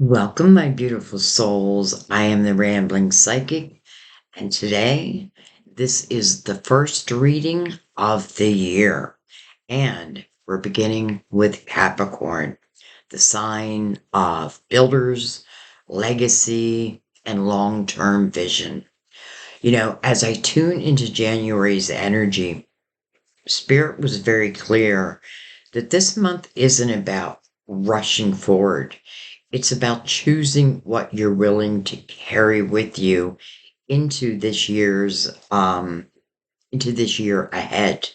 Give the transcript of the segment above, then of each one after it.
Welcome, my beautiful souls. I am the Rambling Psychic, and today this is the first reading of the year. And we're beginning with Capricorn, the sign of builders, legacy, and long term vision. As I tune into January's energy, Spirit was very clear that this month isn't about rushing forward. It's about choosing what you're willing to carry with you into this year ahead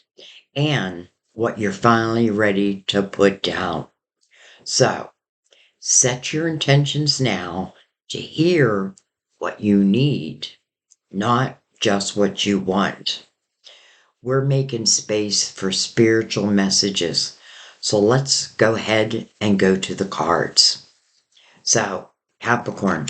and what you're finally ready to put down. So, set your intentions now to hear what you need, not just what you want. We're making space for spiritual messages. So let's go ahead and go to the cards. So, Capricorn,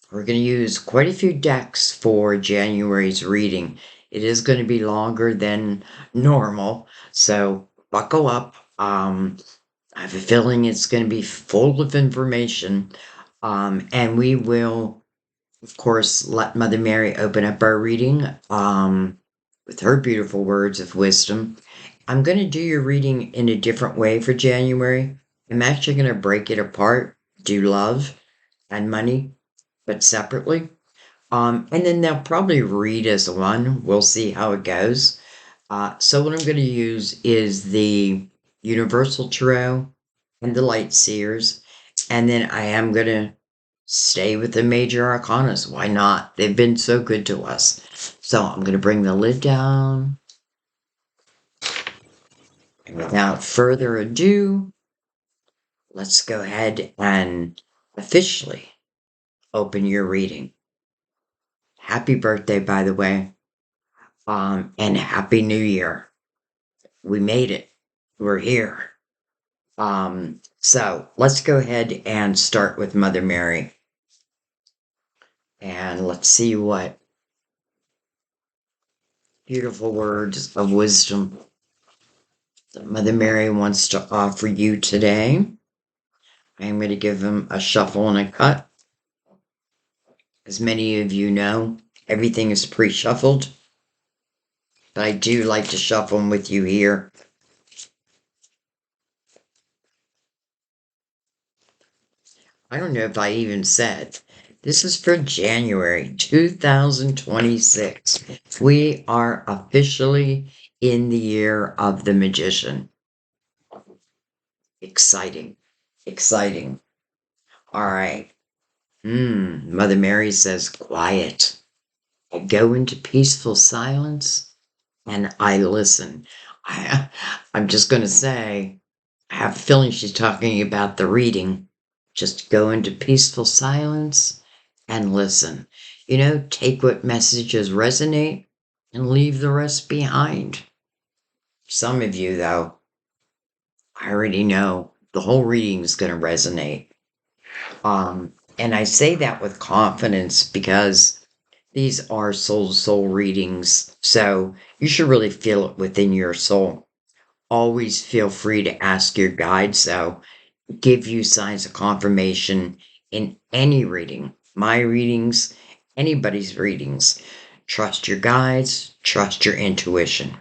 we're going to use quite a few decks for January's reading. It is going to be longer than normal, so buckle up. I have a feeling it's going to be full of information, and we will, of course, let Mother Mary open up our reading with her beautiful words of wisdom. I'm going to do your reading in a different way for January. I'm actually going to break it apart, do love and money, but separately. And then they'll probably read as one. We'll see how it goes. So what I'm going to use is the Universal Tarot and the Light Seers. And then I am going to stay with the major arcanas. Why not? They've been so good to us. So I'm going to bring the lid down. And without further ado, let's go ahead and officially open your reading. Happy birthday, by the way, and Happy New Year. We made it. We're here. So let's go ahead and start with Mother Mary. And let's see what beautiful words of wisdom that Mother Mary wants to offer you today. I'm going to give them a shuffle and a cut. As many of you know, everything is pre-shuffled, but I do like to shuffle them with you here. I don't know if I even said, this is for January 2026. We are officially in the year of the magician. Exciting. Exciting. All right. Mother Mary says, quiet. I go into peaceful silence and I listen. I'm just going to say, I have a feeling she's talking about the reading. Just go into peaceful silence and listen. Take what messages resonate and leave the rest behind. Some of you, though, I already know the whole reading is going to resonate. And I say that with confidence because these are soul readings. So you should really feel it within your soul. Always feel free to ask your guides, though, give you signs of confirmation in any reading, my readings, anybody's readings. Trust your guides, trust your intuition.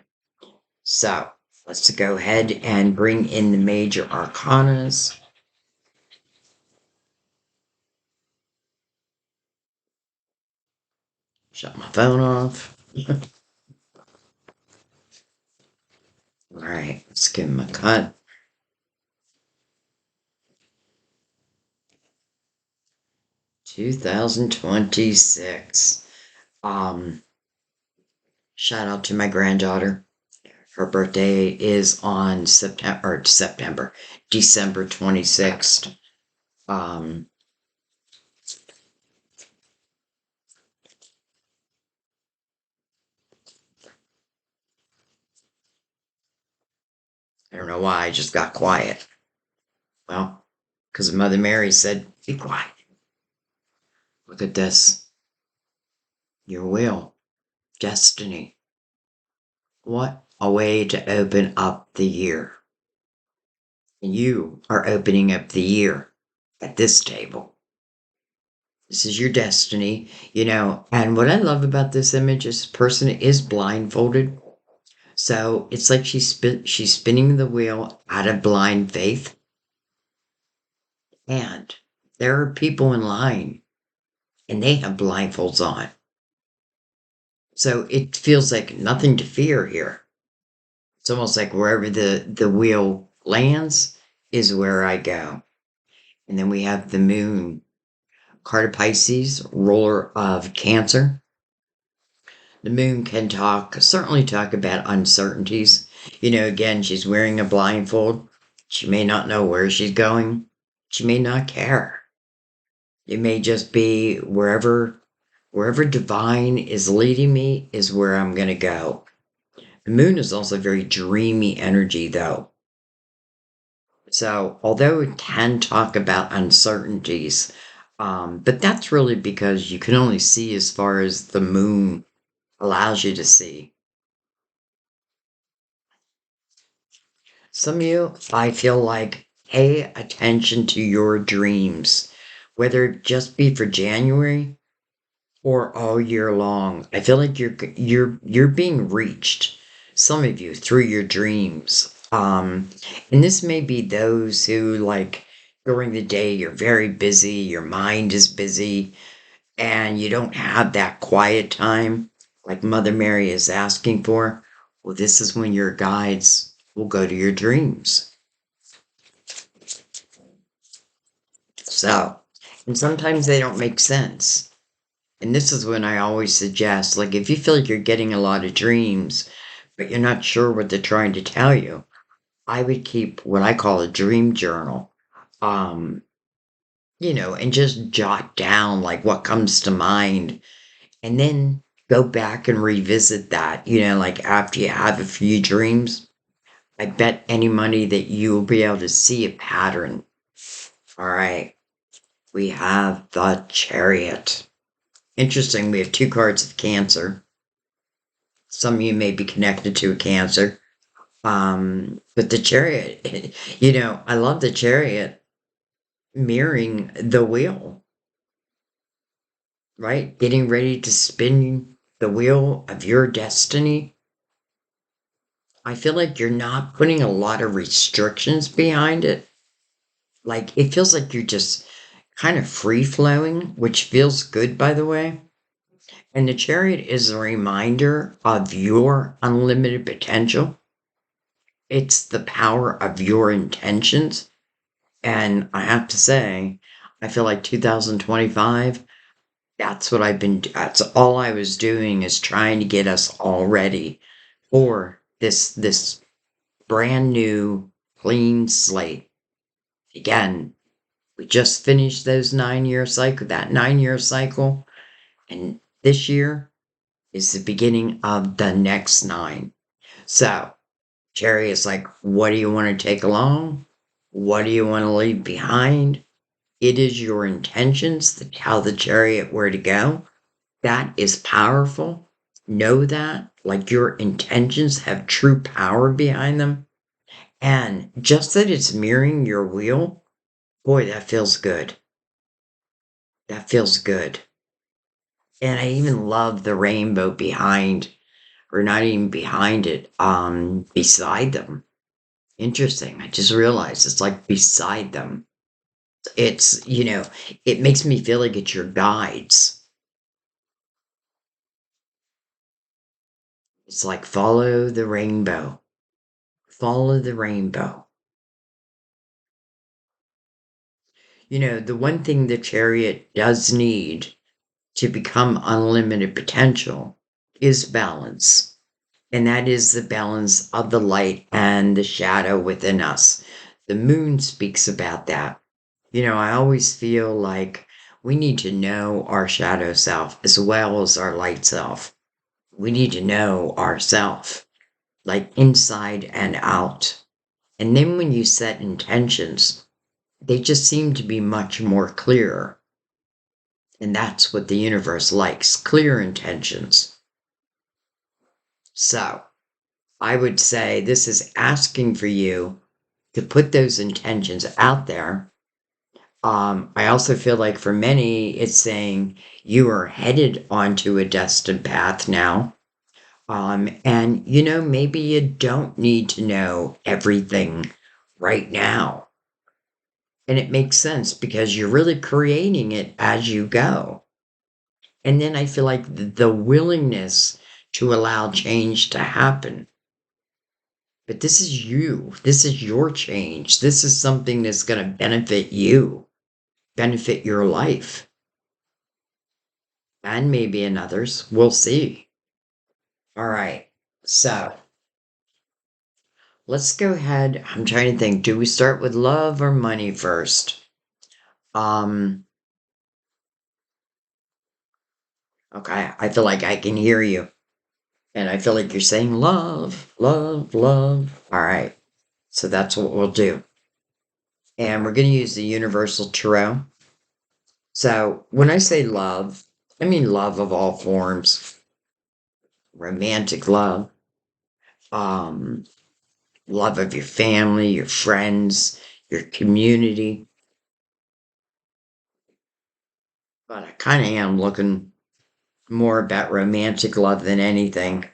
So let's go ahead and bring in the major arcanas. Shut my phone off. All right, let's give him a cut. "2026. Shout out to my granddaughter. Her birthday is on December 26th. I don't know why I just got quiet. Well, because Mother Mary said, be quiet. Look at this. Your will. Destiny. What a way to open up the year. And you are opening up the year at this table. This is your destiny, and what I love about this image is this person is blindfolded. So it's like she's spinning the wheel out of blind faith. And there are people in line and they have blindfolds on. So it feels like nothing to fear here. It's almost like wherever the wheel lands is where I go. And then we have the moon, card of Pisces, ruler of Cancer. The moon can certainly talk about uncertainties. Again, she's wearing a blindfold. She may not know where she's going. She may not care. It may just be wherever divine is leading me is where I'm going to go. The moon is also very dreamy energy, though. So, although it can talk about uncertainties, but that's really because you can only see as far as the moon allows you to see. Some of you, I feel like, pay attention to your dreams, whether it just be for January or all year long. I feel like you're being reached, some of you, through your dreams. And this may be those who, like, during the day you're very busy, your mind is busy, and you don't have that quiet time like Mother Mary is asking for. Well, this is when your guides will go to your dreams. So, and sometimes they don't make sense. And this is when I always suggest, like, if you feel like you're getting a lot of dreams, but you're not sure what they're trying to tell you, I would keep what I call a dream journal. And just jot down like what comes to mind and then go back and revisit that, like after you have a few dreams. I bet any money that you'll be able to see a pattern. All right. We have the Chariot. Interesting, we have two cards of Cancer. Some of you may be connected to a Cancer. But the Chariot, I love the Chariot mirroring the wheel, right? Getting ready to spin the wheel of your destiny. I feel like you're not putting a lot of restrictions behind it. Like, it feels like you're just kind of free flowing, which feels good, by the way. And the Chariot is a reminder of your unlimited potential. It's the power of your intentions. And I have to say, I feel like 2025, that's all I was doing is trying to get us all ready for this brand new clean slate. Again, we just finished that 9-year cycle, and this year is the beginning of the next 9. So, Cherry is like, what do you want to take along? What do you want to leave behind? It is your intentions that tell the Chariot where to go. That is powerful. Know that, like, your intentions have true power behind them. And just that it's mirroring your wheel, boy, that feels good. That feels good. And I even love the rainbow behind, or not even behind it, beside them. Interesting. I just realized it's like beside them. It's, it makes me feel like it's your guides. It's like follow the rainbow. Follow the rainbow. The one thing the Chariot does need to become unlimited potential is balance. And that is the balance of the light and the shadow within us. The moon speaks about that. I always feel like we need to know our shadow self as well as our light self. We need to know ourself, like inside and out. And then when you set intentions, they just seem to be much more clear. And that's what the universe likes, clear intentions. So, I would say this is asking for you to put those intentions out there. I also feel like for many, it's saying you are headed onto a destined path now. And maybe you don't need to know everything right now. And it makes sense because you're really creating it as you go. And then I feel like the willingness to allow change to happen. But this is you. This is your change. This is something that's going to benefit you, benefit your life, and maybe in others. We'll see. All right. So let's go ahead. I'm trying to think. Do we start with love or money first? Um, okay. I feel like I can hear you. And I feel like you're saying love, love, love. All right. So that's what we'll do. And we're going to use the Universal Tarot. So when I say love, I mean love of all forms, romantic love, um, love of your family, your friends, your community. But I kind of am looking more about romantic love than anything.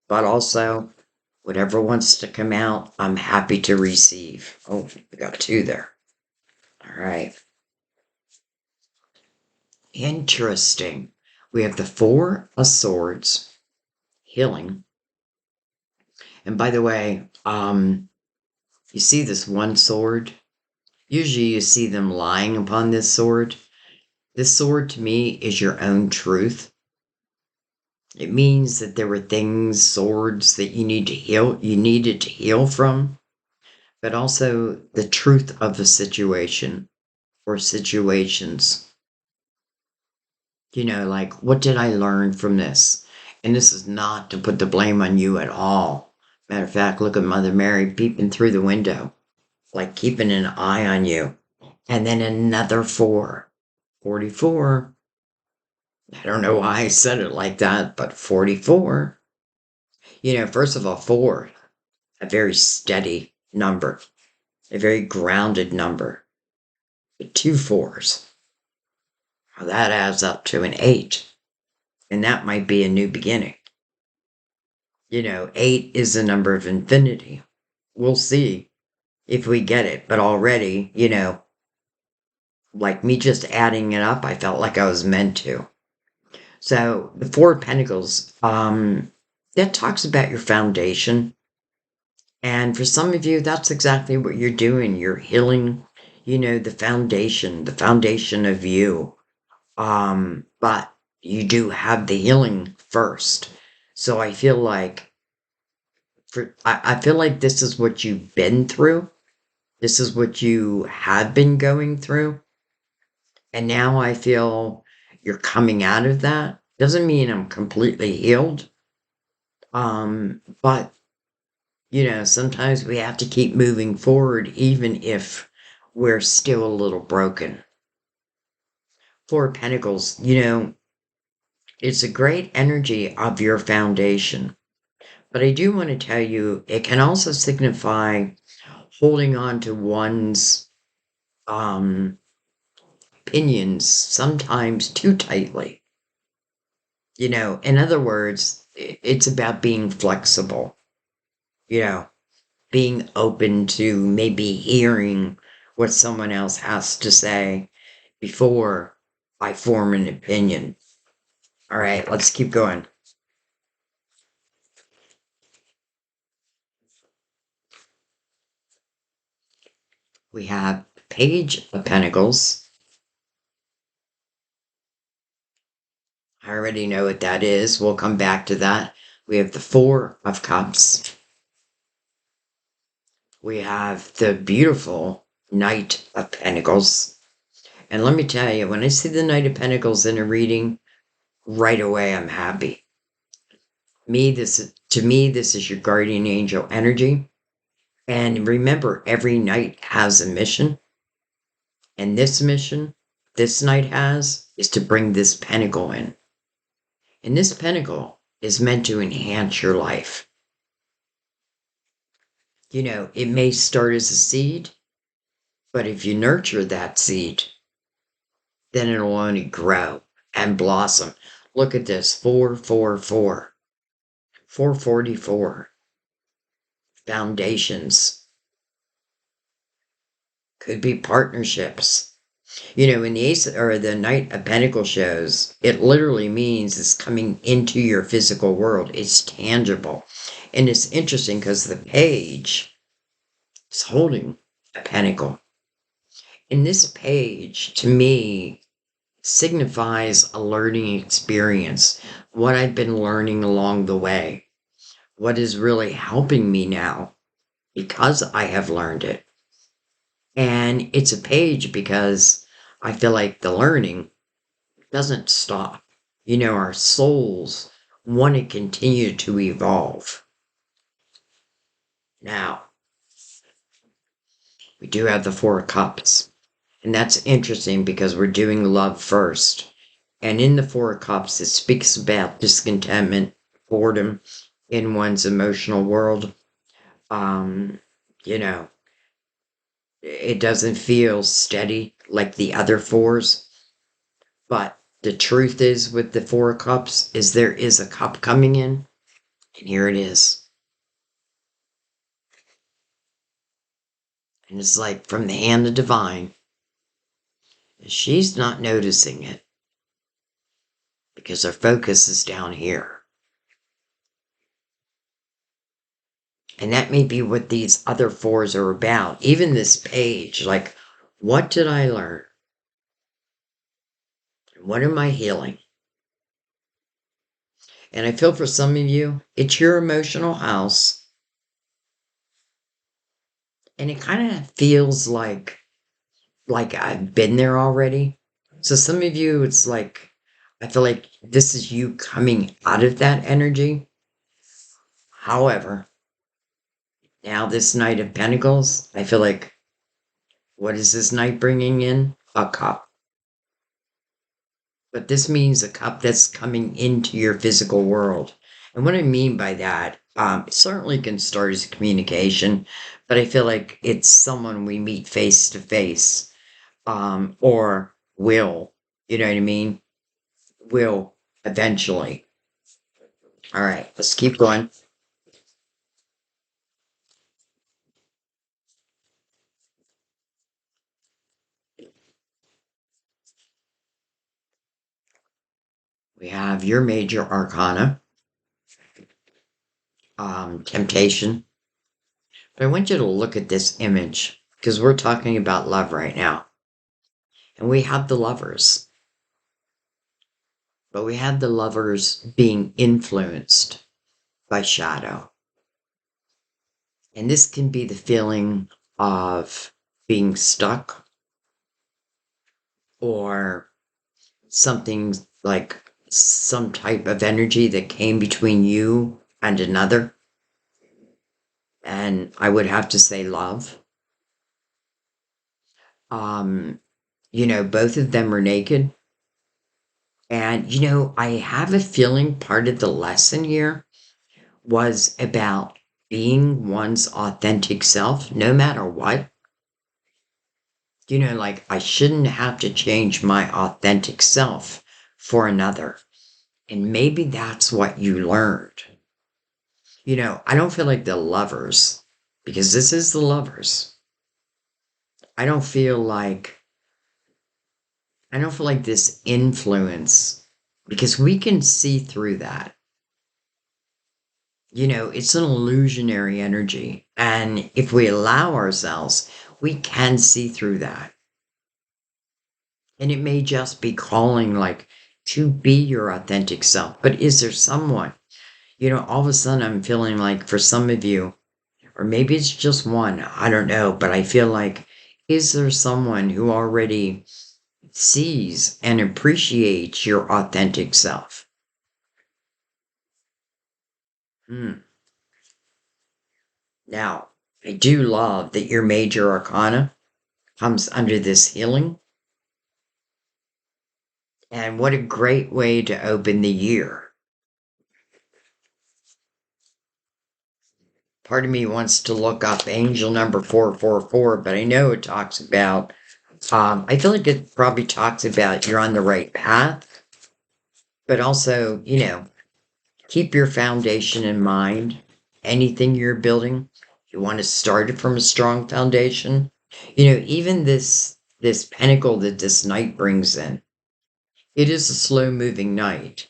But also, whatever wants to come out, I'm happy to receive. Oh, we got two there. All right. Interesting. We have the Four of Swords, healing. And by the way, you see this one sword? Usually you see them lying upon this sword. This sword to me is your own truth. It means that there were things, swords that you needed to heal from, but also the truth of the situation or situations. Like, what did I learn from this? And this is not to put the blame on you at all. Matter of fact, look at Mother Mary peeping through the window, like keeping an eye on you. And then another 4, 44. I don't know why I said it like that, but 44. First of all, 4, a very steady number, a very grounded number. But 2 4s, well, that adds up to an 8. And that might be a new beginning. 8 is the number of infinity. We'll see if we get it. But already, like me just adding it up, I felt like I was meant to. So the 4 of Pentacles, that talks about your foundation. And for some of you, that's exactly what you're doing. You're healing, the foundation of you. But you do have the healing first. So I feel like I feel like this is what you've been through. This is what you have been going through. And now I feel you're coming out of that. Doesn't mean I'm completely healed. But sometimes we have to keep moving forward even if we're still a little broken. 4 of Pentacles, it's a great energy of your foundation. But I do want to tell you, it can also signify holding on to one's opinions sometimes too tightly. In other words, it's about being flexible, being open to maybe hearing what someone else has to say before I form an opinion. All right, let's keep going. We have Page of Pentacles. I already know what that is. We'll come back to that. We have the 4 of Cups. We have the beautiful Knight of Pentacles. And let me tell you, when I see the Knight of Pentacles in a reading, right away I'm happy. To me, this is your guardian angel energy. And remember, every knight has a mission. And this mission this knight has is to bring this pentacle in. And this pentacle is meant to enhance your life. It may start as a seed, But if you nurture that seed, then it'll only grow and blossom. Look at this 444, 444. Foundations. Could be partnerships. You know, when the Ace or the Knight of Pentacles shows, it literally means it's coming into your physical world. It's tangible. And it's interesting because the page is holding a pentacle. And this page, to me, signifies a learning experience, what I've been learning along the way, what is really helping me now because I have learned it. And it's a page because I feel like the learning doesn't stop. You know, our souls want to continue to evolve. Now, we do have the Four of Cups. And that's interesting because we're doing love first. And in the Four of Cups, it speaks about discontentment, boredom in one's emotional world. You know, it doesn't feel steady like the other fours. But the truth is with the Four of Cups is there is a cup coming in. And here it is. And it's like from the hand of divine. She's not noticing it because her focus is down here. And that may be what these other fours are about. Even this page, like, what did I learn? What am I healing? And I feel for some of you, it's your emotional house. And it kind of feels like I've been there already. So some of you, it's like, I feel like this is you coming out of that energy. However, now this Knight of Pentacles, I feel like, what is this knight bringing in? A cup. But this means a cup that's coming into your physical world. And what I mean by that, it certainly can start as a communication, but I feel like it's someone we meet face to face, or will, you know what I mean? Will eventually. All right, let's keep going. We have your major arcana, temptation. But I want you to look at this image because we're talking about love right now. And we have the lovers. But we have the lovers being influenced by shadow. And this can be the feeling of being stuck or something like some type of energy that came between you and another. And I would have to say love. You know, both of them are naked. And, you know, I have a feeling part of the lesson here was about being one's authentic self, no matter what. You know, like I shouldn't have to change my authentic self for another. And maybe that's what you learned. You know, I don't feel like the lovers, because this is the lovers. I don't feel like this influence, because we can see through that. You know, it's an illusionary energy. And if we allow ourselves, we can see through that. And it may just be calling like to be your authentic self. But is there someone, you know, all of a sudden I'm feeling like for some of you, or maybe it's just one, I don't know, but I feel like, is there someone who already sees and appreciates your authentic self? Now, I do love that your major arcana comes under this healing. And what a great way to open the year. Part of me wants to look up angel number 444, but I know it talks about, I feel like it probably talks about you're on the right path, but also, keep your foundation in mind. Anything you're building, you want to start it from a strong foundation. Even this pentacle that this knight brings in, it is a slow moving knight,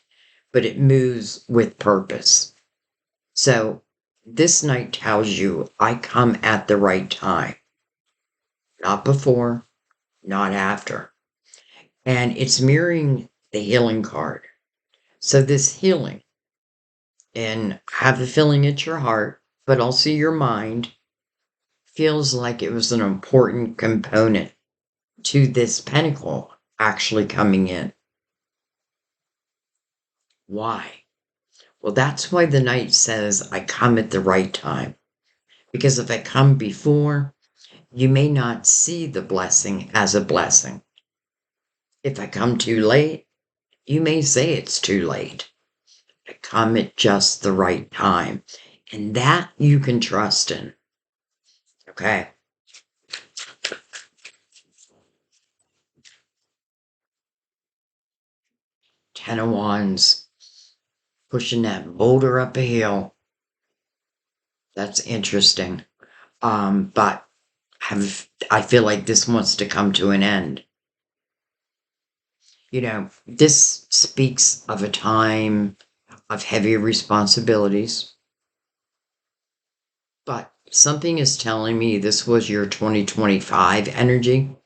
but it moves with purpose. So this knight tells you, I come at the right time, not before, not after. And it's mirroring the healing card. So this healing, and have a feeling at your heart, but also your mind, feels like it was an important component to this pentacle actually coming in. Why? Well, that's why the knight says, I come at the right time. Because if I come before, you may not see the blessing as a blessing. If I come too late, you may say it's too late. I come at just the right time. And that you can trust in. Okay? Ten of Wands, pushing that boulder up a hill. That's interesting. But I feel like this wants to come to an end. This speaks of a time of heavy responsibilities. But something is telling me this was your 2025 energy.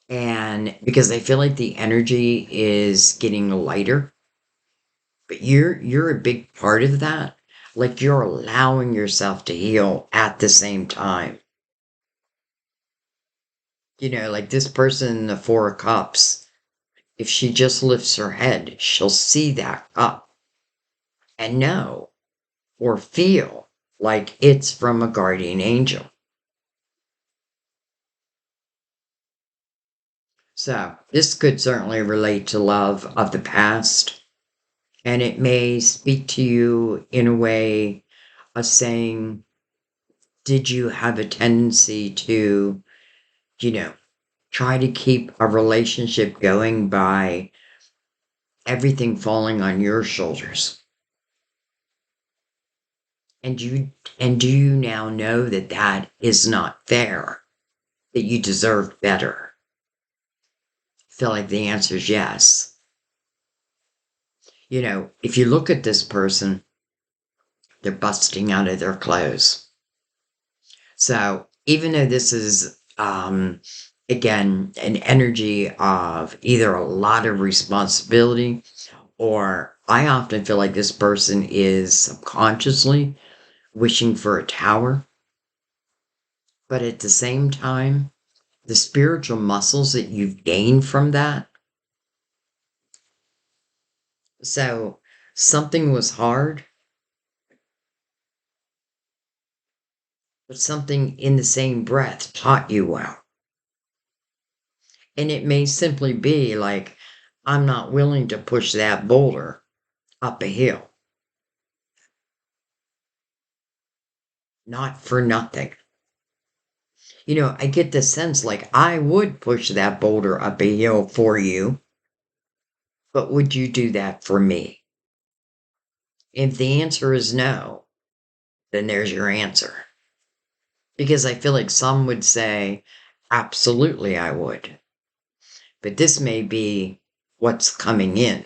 And because I feel like the energy is getting lighter, but you're a big part of that. Like you're allowing yourself to heal at the same time. Like this person in the Four of Cups, if she just lifts her head, she'll see that cup and know or feel like it's from a guardian angel. So this could certainly relate to love of the past, and it may speak to you in a way of saying, did you have a tendency to, try to keep a relationship going by everything falling on your shoulders? And do you now know that that is not fair, that you deserve better? I feel like the answer is yes. If you look at this person, they're busting out of their clothes. So even though this is, again, an energy of either a lot of responsibility, or I often feel like this person is subconsciously wishing for a tower. But at the same time, the spiritual muscles that you've gained from that. So something was hard, but something in the same breath taught you well. And it may simply be like, I'm not willing to push that boulder up a hill. Not for nothing. I get the sense like I would push that boulder up a hill for you, but would you do that for me? If the answer is no, then there's your answer. Because I feel like some would say, absolutely I would. But this may be what's coming in.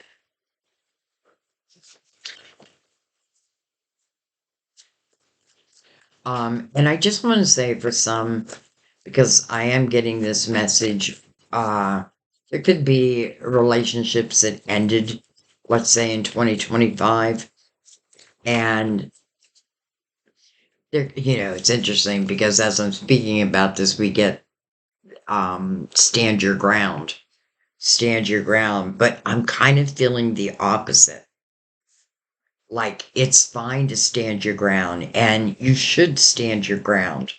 And I just want to say for some, because I am getting this message, there could be relationships that ended, let's say in 2025. And it's interesting because as I'm speaking about this, we get stand your ground. Stand your ground. But I'm kind of feeling the opposite. Like it's fine to stand your ground and you should stand your ground.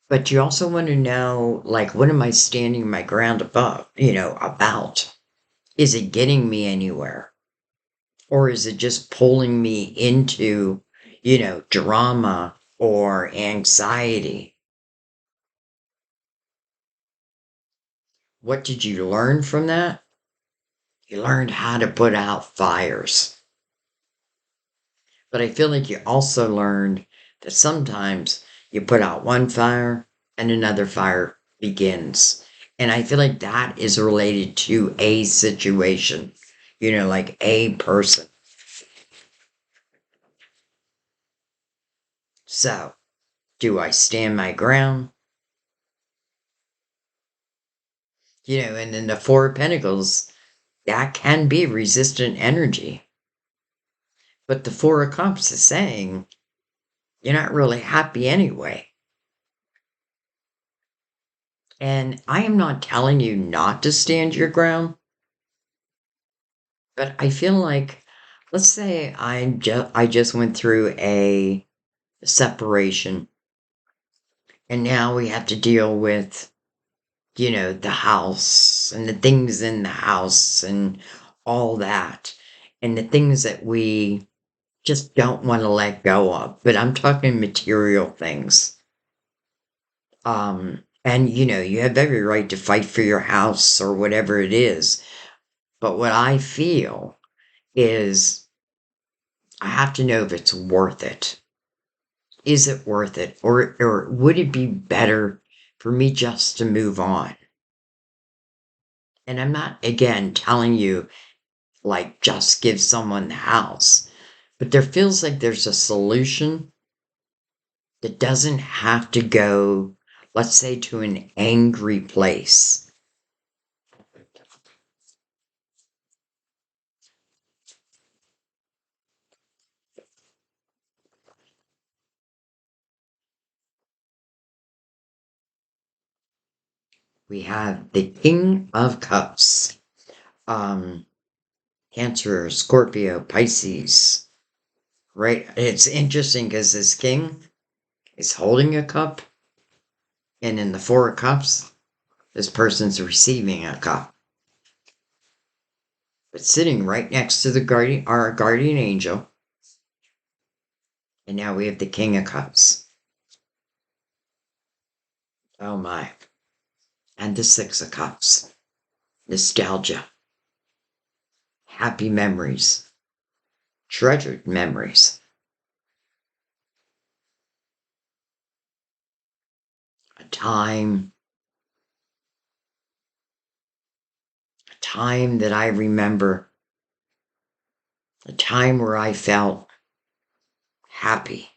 But you also want to know, like, what am I standing my ground above, about? Is it getting me anywhere? Or is it just pulling me into, drama or anxiety. What did you learn from that? You learned how to put out fires. But I feel like you also learned that sometimes you put out one fire and another fire begins. And I feel like that is related to a situation, like a person. So, do I stand my ground? And in the Four of Pentacles, that can be resistant energy. But the Four of Cups is saying you're not really happy anyway. And I am not telling you not to stand your ground, but I feel like, let's say I just went through a separation, and now we have to deal with, the house and the things in the house and all that, and the things that we just don't want to let go of. But I'm talking material things. And you have every right to fight for your house or whatever it is. But what I feel is I have to know if it's worth it. Is it worth it? Or would it be better for me just to move on? And I'm not, again, telling you, like, just give someone the house. But there feels like there's a solution that doesn't have to go, let's say, to an angry place. We have the King of Cups. Cancer, Scorpio, Pisces. Right? It's interesting because this king is holding a cup, and in the Four of Cups, this person's receiving a cup. But sitting right next to our guardian angel. And now we have the King of Cups. Oh my. And the Six of Cups. Nostalgia. Happy memories. Treasured memories. A time that I remember. A time where I felt happy.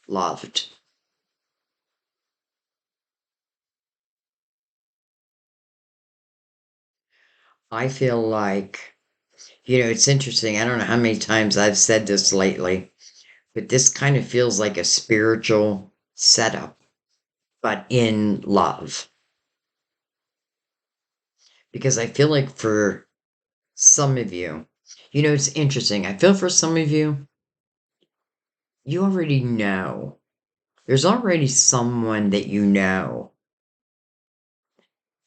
Loved. I feel like, it's interesting. I don't know how many times I've said this lately, but this kind of feels like a spiritual setup, but in love. Because I feel like for some of you, it's interesting. I feel for some of you, you already know. There's already someone that you know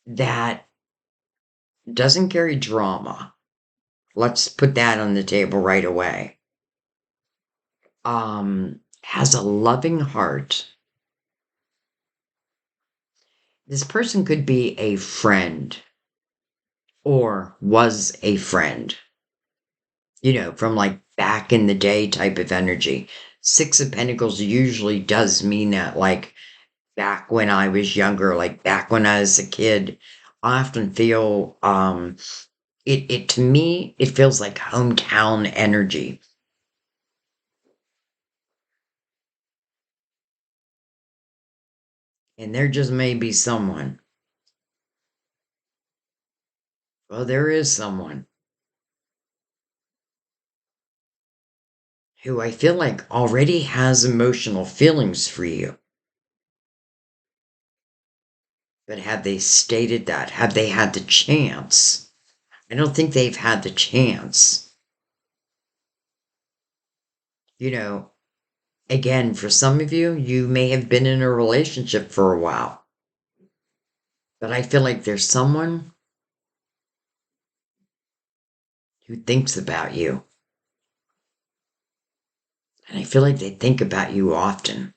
that doesn't carry drama. Let's put that on the table right away. Has a loving heart. This person could be a friend or was a friend, from like back in the day type of energy. Six of Pentacles usually does mean that, like, back when I was younger, like back when I was a kid. I often feel, it to me, it feels like hometown energy. And there just may be someone. Well, there is someone who I feel like already has emotional feelings for you. But have they stated that? Have they had the chance? I don't think they've had the chance. Again, for some of you, you may have been in a relationship for a while. But I feel like there's someone who thinks about you. And I feel like they think about you often.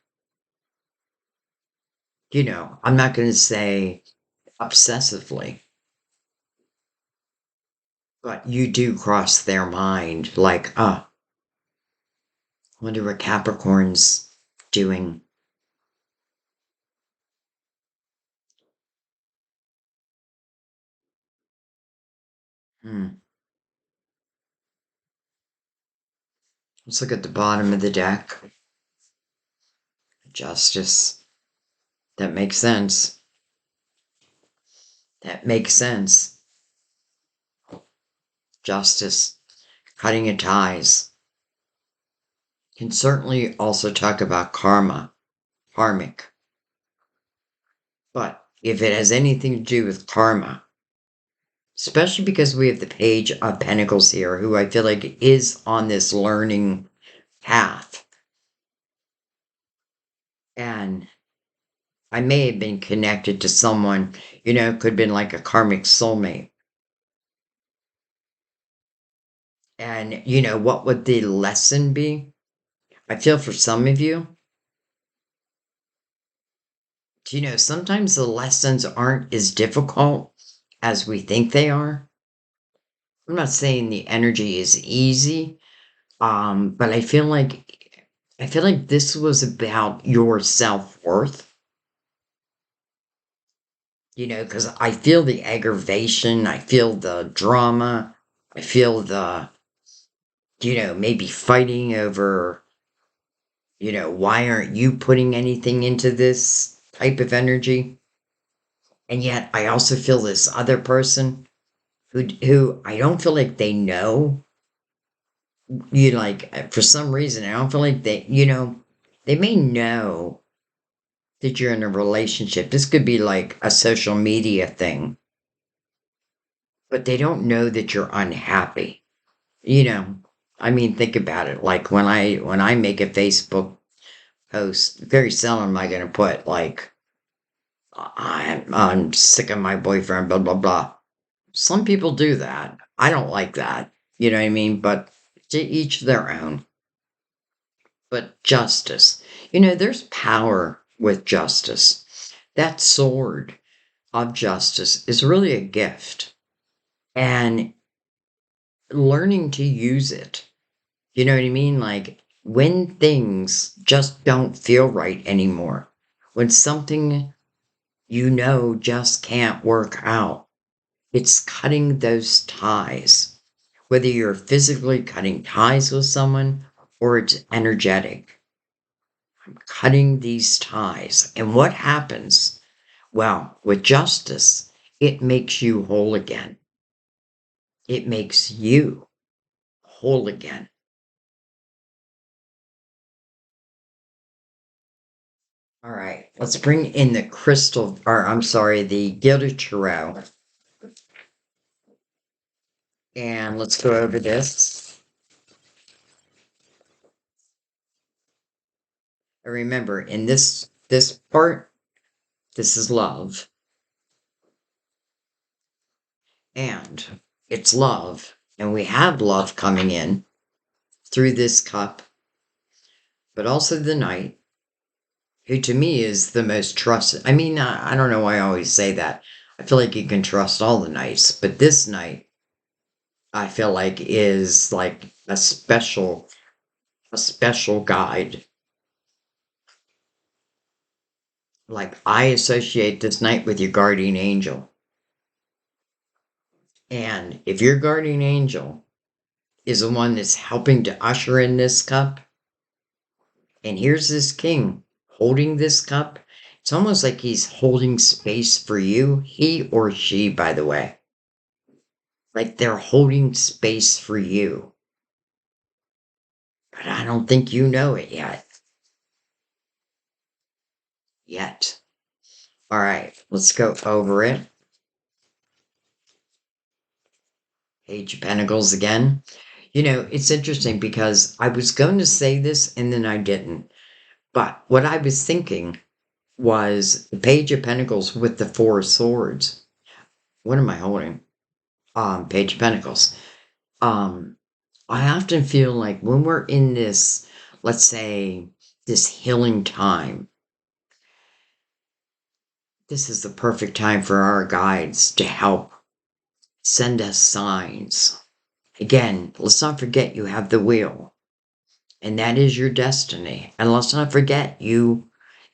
I'm not going to say obsessively, but you do cross their mind like, oh, wonder what Capricorn's doing. Hmm. Let's look at the bottom of the deck. Justice. That makes sense. That makes sense. Justice. Cutting of ties. Can certainly also talk about karma. Karmic. But if it has anything to do with karma, especially because we have the Page of Pentacles here, who I feel like is on this learning path. And I may have been connected to someone, could have been like a karmic soulmate. And, what would the lesson be? I feel for some of you, sometimes the lessons aren't as difficult as we think they are. I'm not saying the energy is easy, but I feel like this was about your self-worth, because I feel the aggravation, I feel the drama, I feel the, maybe fighting over, why aren't you putting anything into this type of energy? And yet I also feel this other person who I don't feel like they know. For some reason, I don't feel like they may know that you're in a relationship. This could be like a social media thing, but they don't know that you're unhappy. You know, I mean, think about it. Like when I make a Facebook post, very seldom am I going to put like I'm sick of my boyfriend, blah blah blah. Some people do that. I don't like that. You know what I mean? But to each their own. But justice. There's power with justice. That sword of justice is really a gift. And learning to use it. You know what I mean? Like when things just don't feel right anymore, when something just can't work out, it's cutting those ties. Whether you're physically cutting ties with someone or it's energetic. I'm cutting these ties. And what happens? Well, with justice, it makes you whole again. It makes you whole again. All right, let's bring in the the Gilded Tarot. And let's go over this. And remember, in this part, this is love. And it's love. And we have love coming in through this cup, but also the Knight, who to me is the most trusted. I mean, I don't know why I always say that. I feel like you can trust all the Knights, but this Knight, I feel like is like a special guide. Like I associate this Knight with your guardian angel. And if your guardian angel is the one that's helping to usher in this cup, and here's this king holding this cup, it's almost like he's holding space for you. He or she, by the way. Like they're holding space for you. But I don't think you know it yet. Yet. All right, let's go over it. Page of Pentacles again. It's interesting because I was going to say this and then I didn't. But what I was thinking was the Page of Pentacles with the Four of Swords. What am I holding? Page of Pentacles. I often feel like when we're in this let's say, this healing time. This is the perfect time for our guides to help send us signs. Again, let's not forget you have the wheel, and that is your destiny. And let's not forget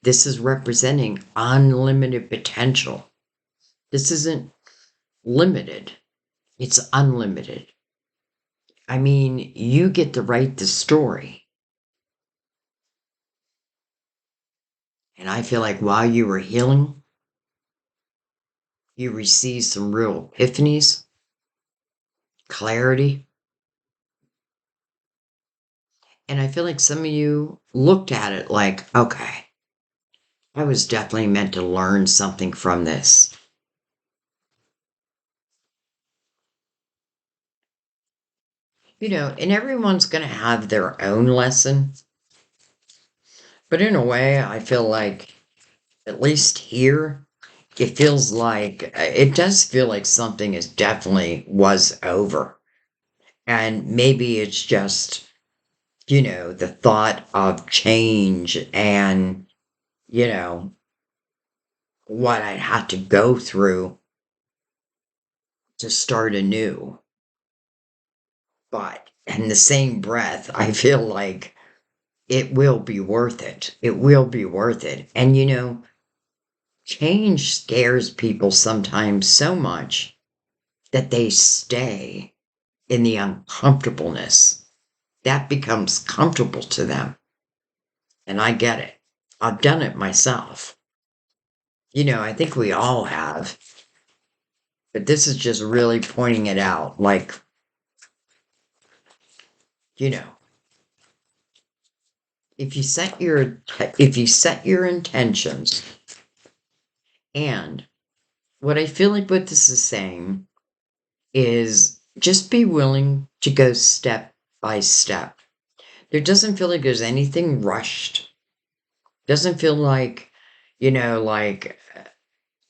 this is representing unlimited potential. This isn't limited, it's unlimited. I mean, you get to write the story. And I feel like while you were healing, you received some real epiphanies, clarity. And I feel like some of you looked at it like, okay, I was definitely meant to learn something from this. And everyone's going to have their own lesson. But in a way, I feel like, at least here, it does feel like something is definitely was over. And maybe it's just, the thought of change and, what I'd have to go through to start anew. But in the same breath, I feel like it will be worth it. It will be worth it. And change scares people sometimes so much that they stay in the uncomfortableness. That becomes comfortable to them. And I get it. I've done it myself. I think we all have. But this is just really pointing it out. Like, you know, if you set your intentions, and what I feel like what this is saying is just be willing to go step by step. There doesn't feel like there's anything rushed. Doesn't feel like,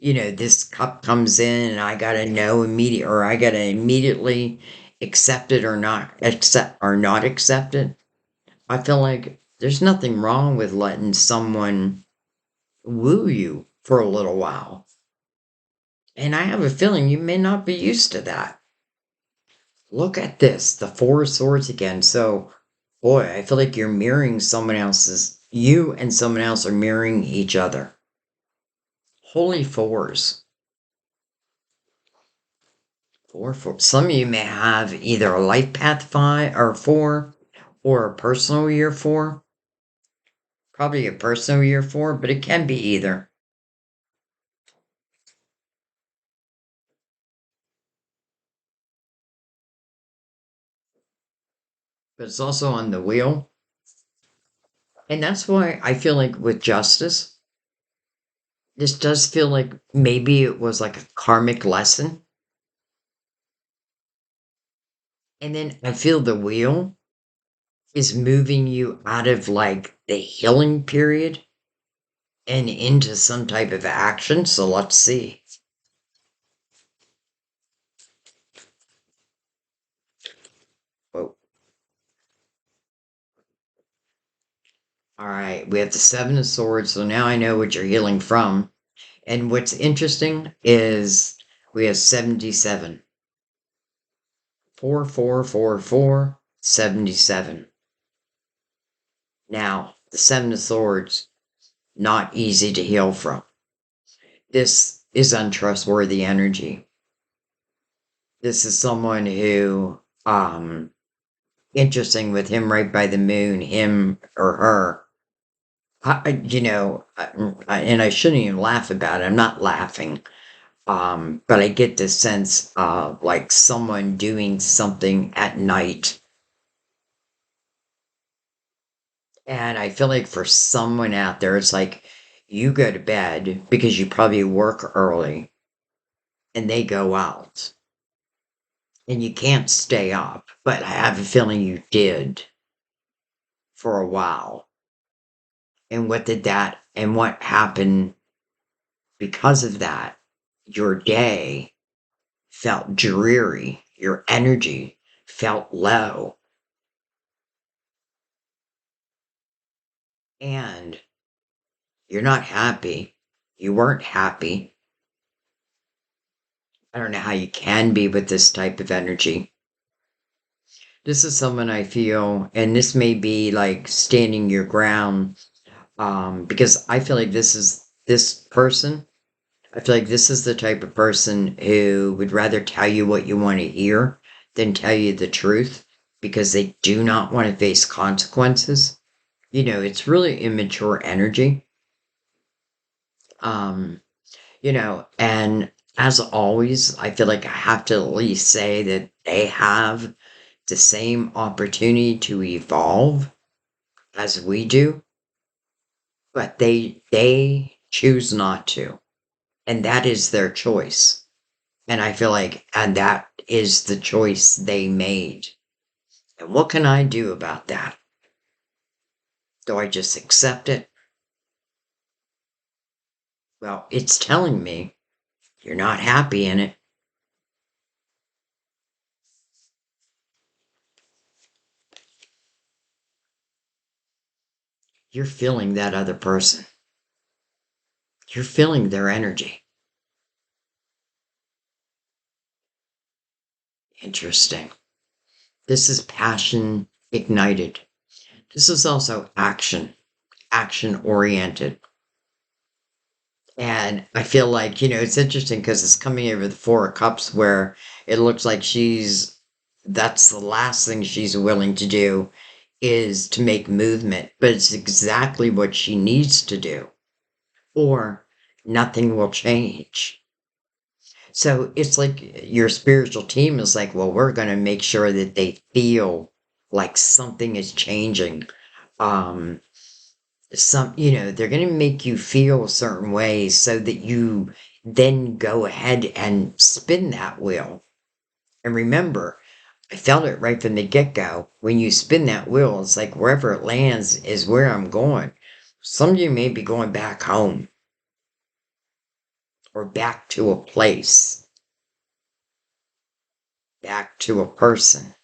this cup comes in and I gotta know or I gotta immediately accept it or not accept it. I feel like there's nothing wrong with letting someone woo you for a little while. And I have a feeling you may not be used to that. Look at this, the Four of Swords again. So, boy, I feel like you and someone else are mirroring each other. Holy fours. Four. Some of you may have either a life path 5 or 4 or a personal year 4. Probably a personal year 4, but it can be either. But it's also on the wheel. And that's why I feel like with justice, this does feel like maybe it was like a karmic lesson. And then I feel the wheel is moving you out of like the healing period and into some type of action. So let's see. Whoa. All right, we have the Seven of Swords. So now I know what you're healing from. And what's interesting is we have 77. 4, 4, 4, 4, 77. Now, the Seven of Swords, not easy to heal from. This is untrustworthy energy. This is someone who, interesting with him right by the moon, him or her. And I shouldn't even laugh about it. I'm not laughing. But I get the sense of like someone doing something at night. And I feel like for someone out there, it's like you go to bed because you probably work early and they go out and you can't stay up. But I have a feeling you did for a while. And what happened because of that? Your day felt dreary, your energy felt low. and you're not happy. You weren't happy. I don't know how you can be with this type of energy. This is someone I feel, and this may be like standing your ground, because I feel like this person. I feel like this is the type of person who would rather tell you what you want to hear than tell you the truth because they do not want to face consequences. It's really immature energy. Um, and as always, I feel like I have to at least say that they have the same opportunity to evolve as we do, but they choose not to. And that is their choice. And I feel like, and that is the choice they made. And what can I do about that? Do I just accept it? Well, it's telling me you're not happy in it. You're feeling that other person. You're feeling their energy. Interesting. This is passion ignited. This is also action oriented. And I feel like, it's interesting because it's coming over the Four of Cups where it looks like that's the last thing she's willing to do is to make movement, but it's exactly what she needs to do, or nothing will change. So it's like your spiritual team is like, well, we're going to make sure that they feel like something is changing. Um, they're going to make you feel certain ways so that you then go ahead and spin that wheel. And remember, I felt it right from the get-go. When you spin that wheel, it's like wherever it lands is where I'm going. Some of you may be going back home or back to a place, back to a person.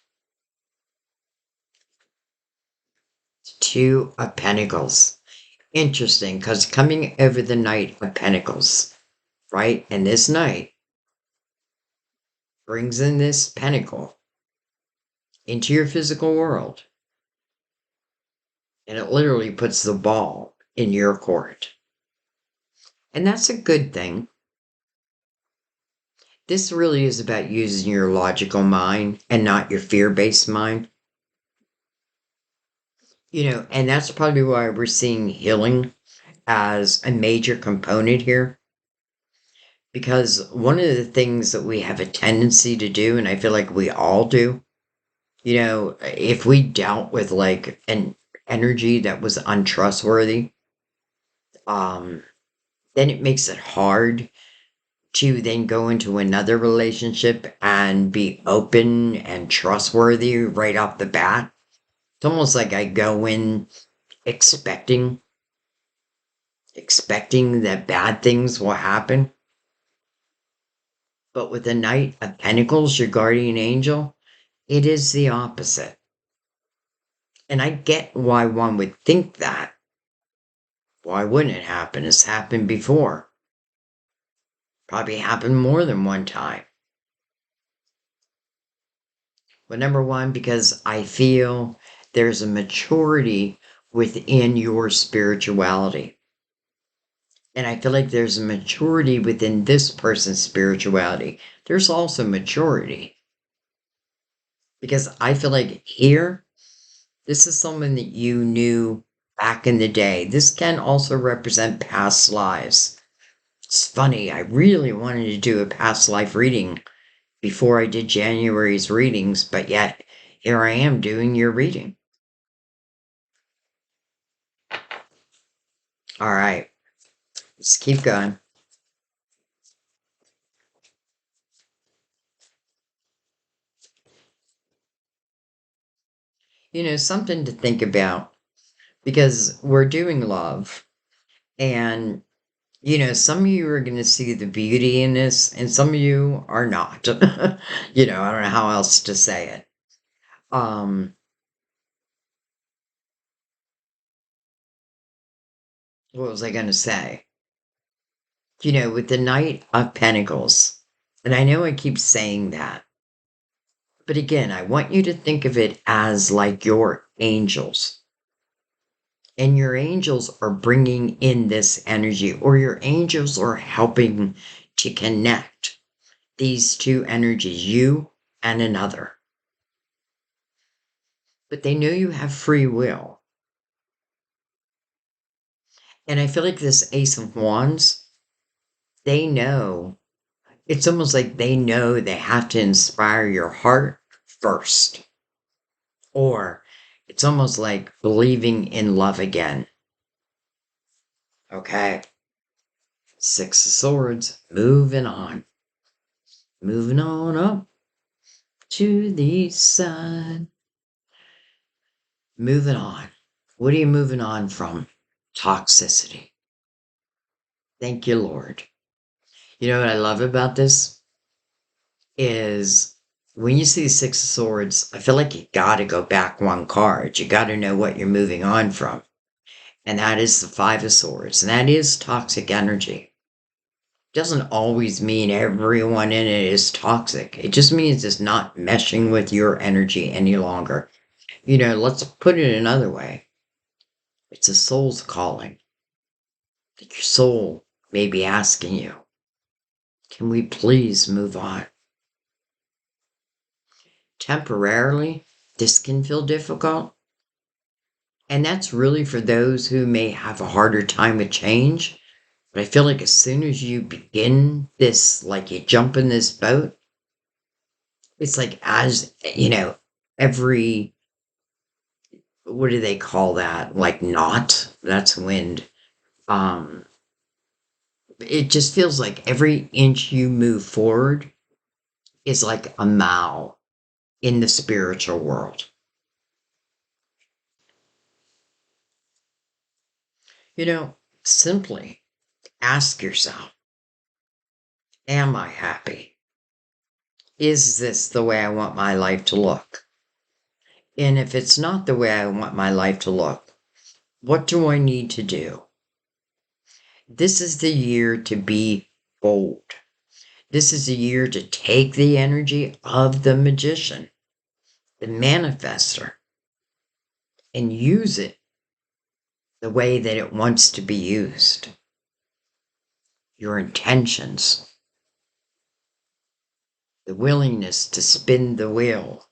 Two of Pentacles. Interesting, because coming over the Knight of Pentacles, right? And this Knight brings in this Pentacle into your physical world. And it literally puts the ball in your court. And that's a good thing. This really is about using your logical mind and not your fear-based mind. And that's probably why we're seeing healing as a major component here. Because one of the things that we have a tendency to do, and I feel like we all do, if we dealt with like an energy that was untrustworthy, um, then it makes it hard to then go into another relationship and be open and trustworthy right off the bat. It's almost like I go in expecting that bad things will happen. But with the Knight of Pentacles, your guardian angel, it is the opposite. And I get why one would think that. Why wouldn't it happen? It's happened before. Probably happened more than one time. Well, number one, because I feel there's a maturity within your spirituality. And I feel like there's a maturity within this person's spirituality. There's also maturity. Because I feel like here, this is someone that you knew back in the day. This can also represent past lives. It's funny, I really wanted to do a past life reading before I did January's readings, but yet here I am doing your reading. All right, let's keep going. Something to think about because we're doing love, and some of you are going to see the beauty in this, and some of you are not. I don't know how else to say it. Um, What was I going to say? With the Knight of Pentacles, and I know I keep saying that, but again, I want you to think of it as like your angels. And your angels are bringing in this energy, or your angels are helping to connect these two energies, you and another. But they know you have free will. And I feel like this Ace of Wands, they know, it's almost like they know they have to inspire your heart first. Or it's almost like believing in love again. Okay. Six of Swords, moving on. Moving on up to the side. Moving on. What are you moving on from? Toxicity. Thank you, Lord. You know what I love about this is when you see the Six of Swords, I feel like you got to go back one card. You got to know what you're moving on from. And that is the Five of Swords. And that is toxic energy. Doesn't always mean everyone in it is toxic. It just means it's not meshing with your energy any longer. Let's put it another way. It's a soul's calling. That your soul may be asking you, can we please move on? Temporarily, this can feel difficult. And that's really for those who may have a harder time with change. But I feel like as soon as you begin this, like you jump in this boat, it's like every, what do they call that? Like knot? That's wind. Um, it just feels like every inch you move forward is like a mile in the spiritual world. Simply ask yourself, am I happy? Is this the way I want my life to look? And if it's not the way I want my life to look, what do I need to do? This is the year to be bold. This is a year to take the energy of the magician, the manifester, and use it the way that it wants to be used. Your intentions, the willingness to spin the wheel,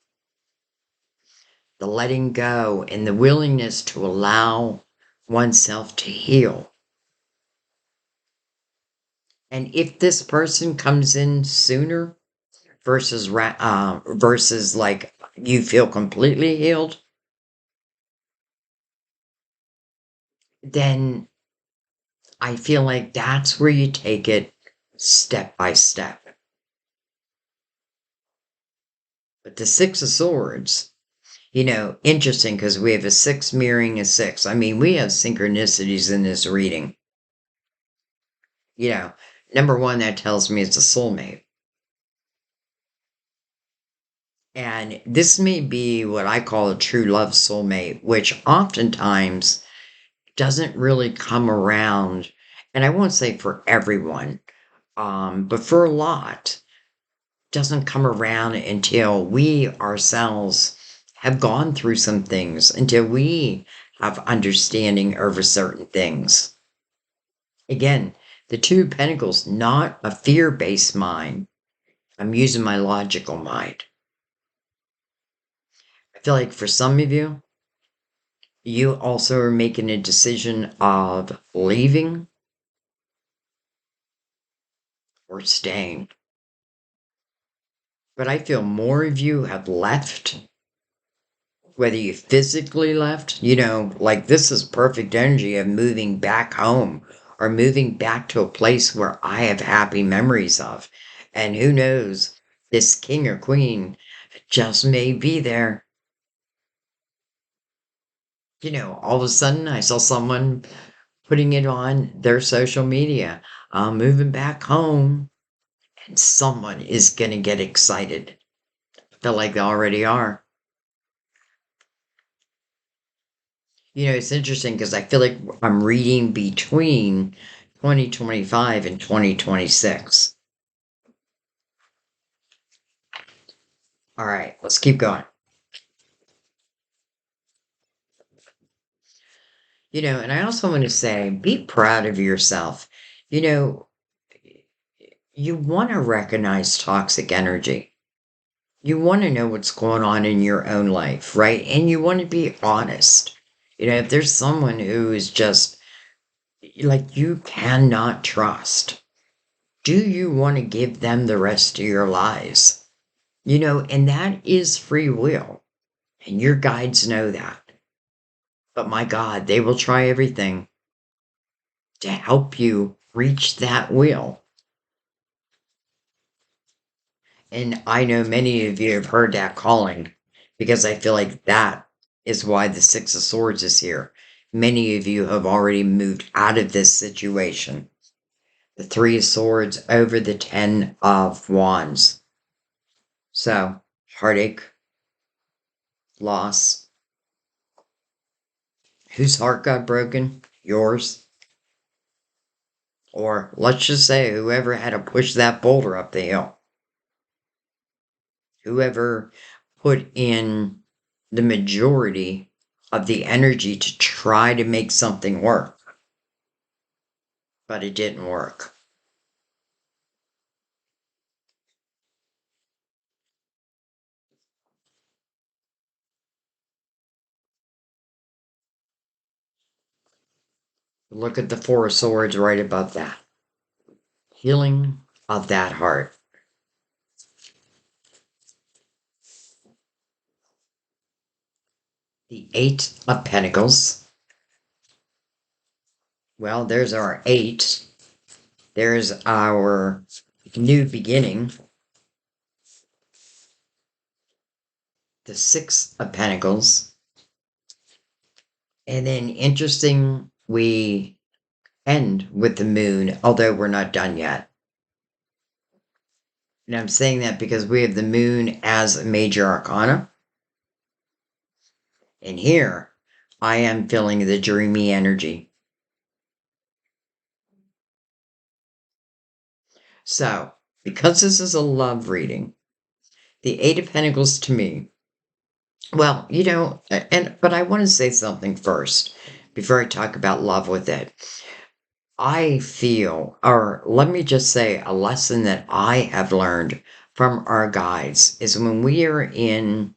the letting go, and the willingness to allow oneself to heal. And if this person comes in sooner versus like you feel completely healed, then I feel like that's where you take it step by step. But the Six of Swords, interesting because we have a 6 mirroring a 6. I mean, we have synchronicities in this reading. Number one, that tells me it's a soulmate. And this may be what I call a true love soulmate, which oftentimes doesn't really come around. And I won't say for everyone, but for a lot, doesn't come around until we ourselves have gone through some things, until we have understanding over certain things. Again, the Two of Pentacles, not a fear-based mind. I'm using my logical mind. I feel like for some of you, you also are making a decision of leaving or staying. But I feel more of you have left, whether you physically left, like this is perfect energy of moving back home or moving back to a place where I have happy memories of. And who knows, this king or queen just may be there. All of a sudden I saw someone putting it on their social media. I'm moving back home. And someone is going to get excited. I feel like they already are. It's interesting because I feel like I'm reading between 2025 and 2026. All right, let's keep going. And I also want to say be proud of yourself. You know, you want to recognize toxic energy. You want to know what's going on in your own life, right? And you want to be honest. If there's someone who is just like you cannot trust, do you want to give them the rest of your lives? And that is free will. And your guides know that. But my God, they will try everything to help you reach that will. And I know many of you have heard that calling because I feel like that is why the Six of Swords is here. Many of you have already moved out of this situation. The Three of Swords over the Ten of Wands. So, heartache, loss. Whose heart got broken? Yours. Or let's just say whoever had to push that boulder up the hill. Whoever put in the majority of the energy to try to make something work. But it didn't work. Look at the Four of Swords right above that. Healing of that heart. The Eight of Pentacles. Well, there's our eight. There's our new beginning. The Six of Pentacles. And then interesting, we end with the moon, although we're not done yet. And I'm saying that because we have the moon as a major arcana. And here, I am feeling the dreamy energy. So, because this is a love reading, the Eight of Pentacles to me, well, but I want to say something first before I talk about love with it. I feel, or let me just say, a lesson that I have learned from our guides is when we are in,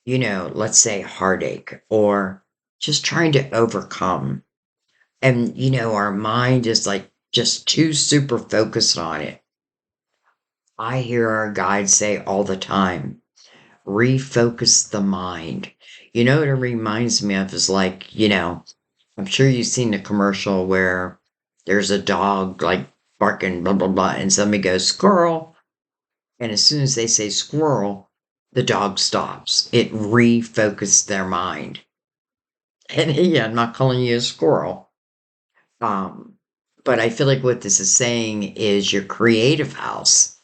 let's say heartache or just trying to overcome, and, our mind is like just too super focused on it. I hear our guides say all the time, refocus the mind. What it reminds me of is like, I'm sure you've seen a commercial where there's a dog like barking, blah, blah, blah, and somebody goes, squirrel. And as soon as they say squirrel, the dog stops. It refocused their mind. And yeah, I'm not calling you a squirrel. Um, but I feel like what this is saying is your creative house.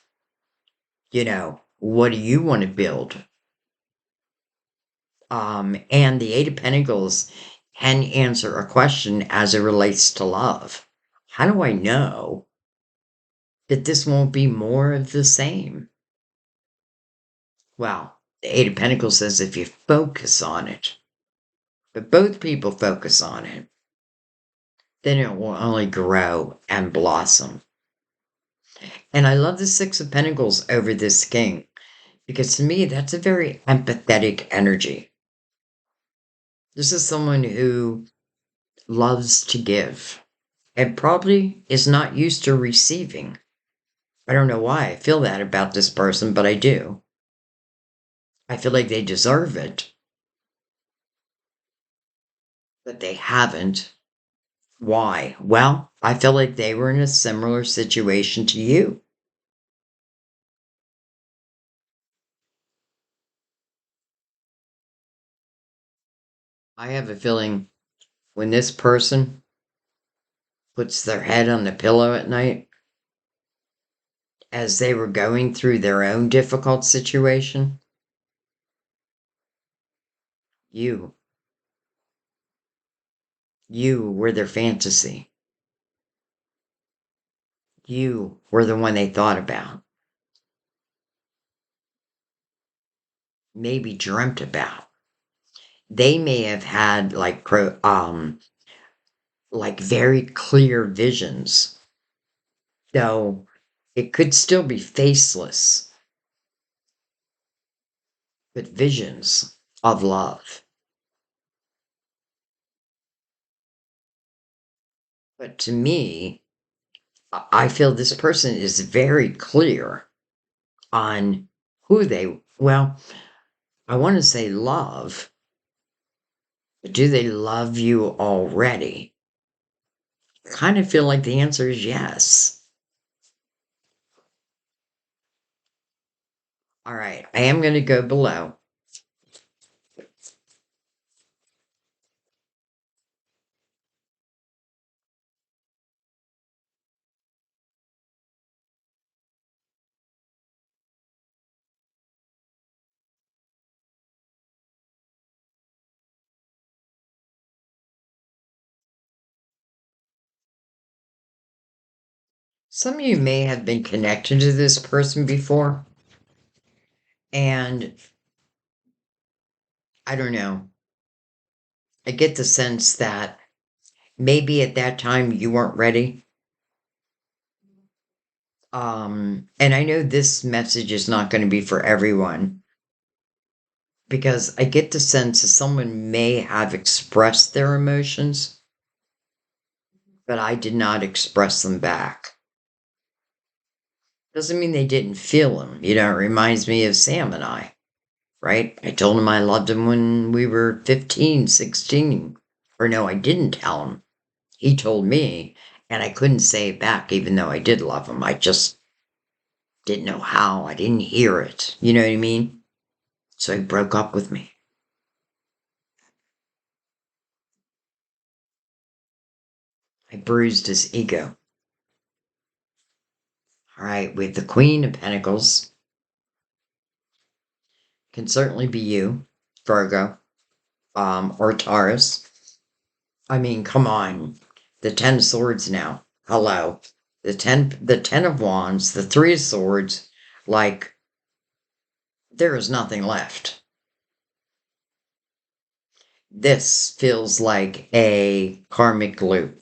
What do you want to build? And the Eight of Pentacles can answer a question as it relates to love. How do I know that this won't be more of the same? Well, the Eight of Pentacles says if you focus on it, but both people focus on it, then it will only grow and blossom. And I love the Six of Pentacles over this King, because to me, that's a very empathetic energy. This is someone who loves to give and probably is not used to receiving. I don't know why I feel that about this person, but I do. I feel like they deserve it, but they haven't. Why? Well, I feel like they were in a similar situation to you. I have a feeling when this person puts their head on the pillow at night, as they were going through their own difficult situation, you You were their fantasy. You were the one they thought about, maybe dreamt about. They may have had like very clear visions, though it could still be faceless, but visions of love. But to me, I feel this person is very clear on who they, well, I want to say love, but do they love you already? I kind of feel like the answer is yes. All right, I am going to go below. Some of you may have been connected to this person before, and I don't know. I get the sense that maybe at that time you weren't ready. And I know this message is not going to be for everyone because I get the sense that someone may have expressed their emotions, but I did not express them back. Doesn't mean they didn't feel them. You know, it reminds me of Sam and I, right? I told him I loved him when we were 15, 16. Or no, I didn't tell him. He told me, and I couldn't say it back, even though I did love him. I just didn't know how. I didn't hear it. You know what I mean? So he broke up with me. I bruised his ego. All right, with the Queen of Pentacles, can certainly be you, Virgo, or Taurus. I mean, come on. The Ten of Swords now. Hello. The ten of Wands, the Three of Swords, like there is nothing left. This feels like a karmic loop.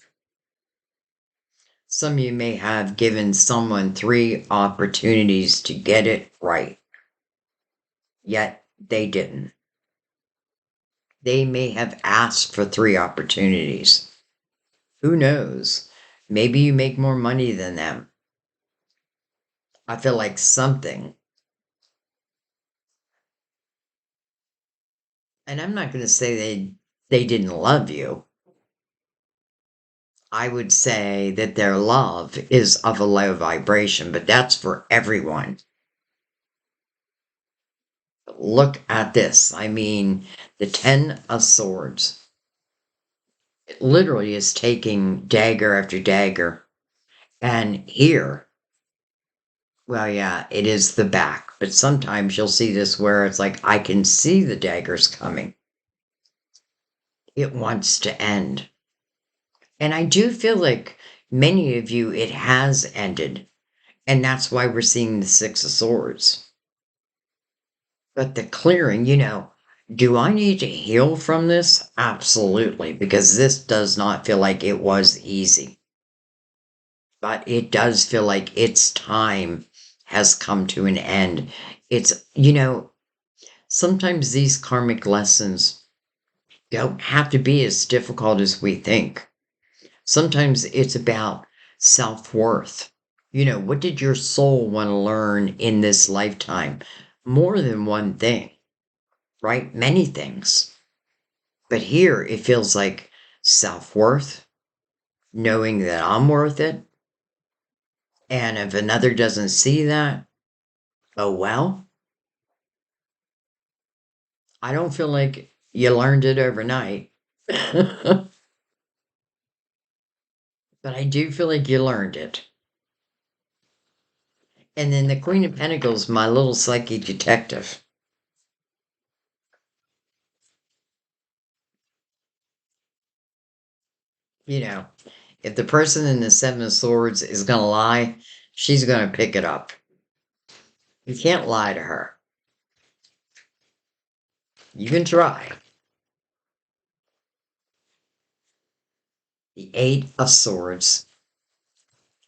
Some of you may have given someone 3 opportunities to get it right, yet they didn't. They may have asked for 3 opportunities. Who knows? Maybe you make more money than them. I feel like something. And I'm not going to say they didn't love you. I would say that their love is of a low vibration, but that's for everyone. Look at this. I mean, the 10 of Swords. It literally is taking dagger after dagger. And here, well, yeah, it is the back. But sometimes you'll see this where it's like, I can see the daggers coming. It wants to end. And I do feel like many of you, it has ended. And that's why we're seeing the Six of Swords. But the clearing, you know, do I need to heal from this? Absolutely, because this does not feel like it was easy. But it does feel like its time has come to an end. It's, you know, sometimes these karmic lessons don't have to be as difficult as we think. Sometimes it's about self-worth. You know, what did your soul want to learn in this lifetime? More than one thing, right? Many things. But here it feels like self-worth, knowing that I'm worth it. And if another doesn't see that, oh well. I don't feel like you learned it overnight. But I do feel like you learned it. And then the Queen of Pentacles, my little psychic detective. You know, if the person in the Seven of Swords is going to lie, she's going to pick it up. You can't lie to her. You can try. The Eight of Swords.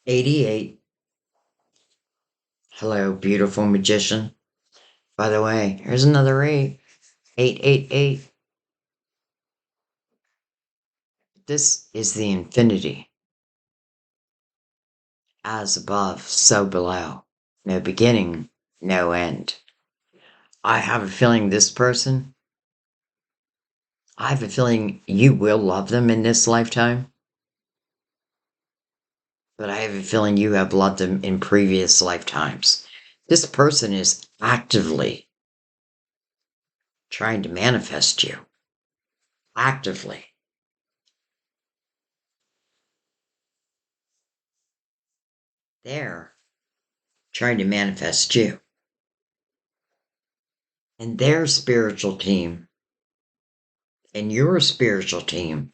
88. Hello, beautiful magician. By the way, here's another 8. 888. This is the infinity. As above, so below. No beginning, no end. I have a feeling this person, I have a feeling you will love them in this lifetime. But I have a feeling you have loved them in previous lifetimes. This person is actively trying to manifest you. Actively. They're trying to manifest you. And their spiritual team and your spiritual team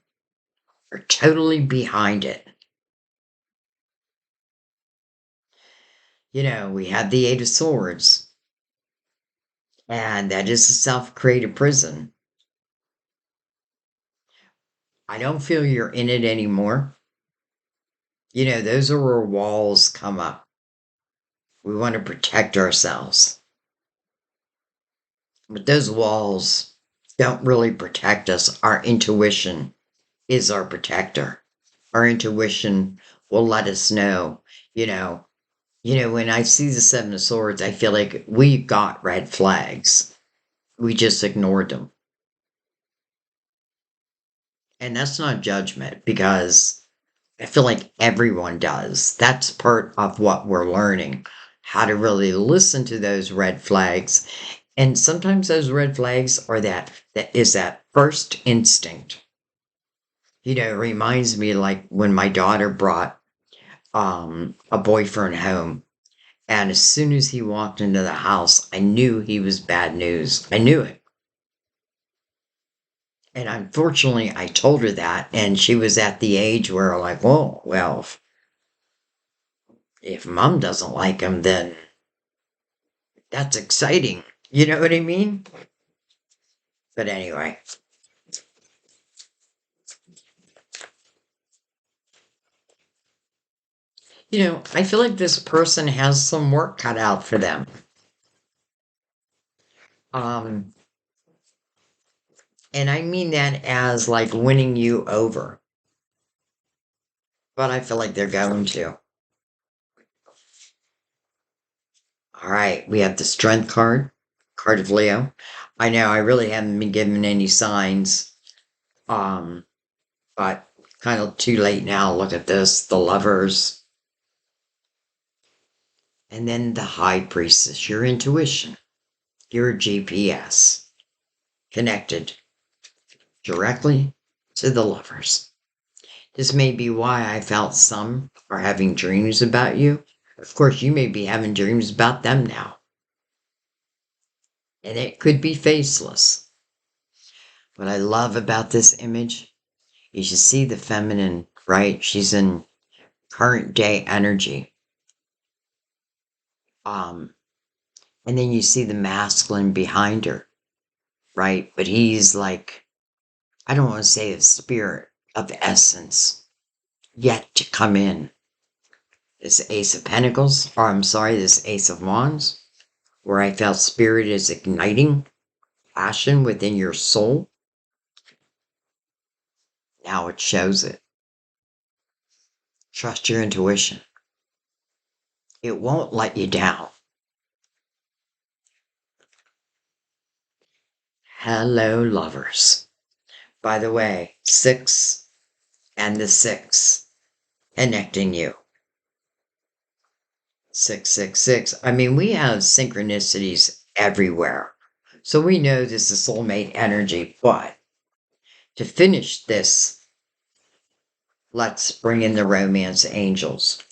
are totally behind it. You know, we have the Eight of Swords, and that is a self-created prison. I don't feel you're in it anymore. You know, those are where walls come up. We want to protect ourselves. But those walls don't really protect us. Our intuition is our protector. Our intuition will let us know, when I see the Seven of Swords, I feel like we got red flags. We just ignored them. And that's not judgment because I feel like everyone does. That's part of what we're learning. How to really listen to those red flags. And sometimes those red flags are that first instinct. You know, it reminds me like when my daughter brought a boyfriend home. And as soon as he walked into the house, I knew he was bad news. I knew it. And unfortunately, I told her that, and she was at the age where, like, oh, well, if mom doesn't like him, then that's exciting. You know what I mean? But anyway. You know, I feel like this person has some work cut out for them. Um, and I mean that as like winning you over. But I feel like they're going to. All right, we have the Strength card of Leo. I know I really haven't been given any signs, um, but kind of too late now. Look at this, the Lovers, and then the High Priestess, your intuition, your GPS, connected directly to the Lovers. This may be why I felt some are having dreams about you. Of course, you may be having dreams about them now. And it could be faceless. What I love about this image is you see the feminine, right? She's in current day energy. And then you see the masculine behind her, right? But he's like, I don't want to say the spirit of essence yet to come in. This Ace of Pentacles, or I'm sorry, this Ace of Wands, where I felt spirit is igniting passion within your soul. Now it shows it. Trust your intuition. It won't let you down. Hello, lovers. By the way, 6 and the 6 connecting you. 666. I mean, we have synchronicities everywhere. So we know this is soulmate energy, but to finish this, let's bring in the romance angels.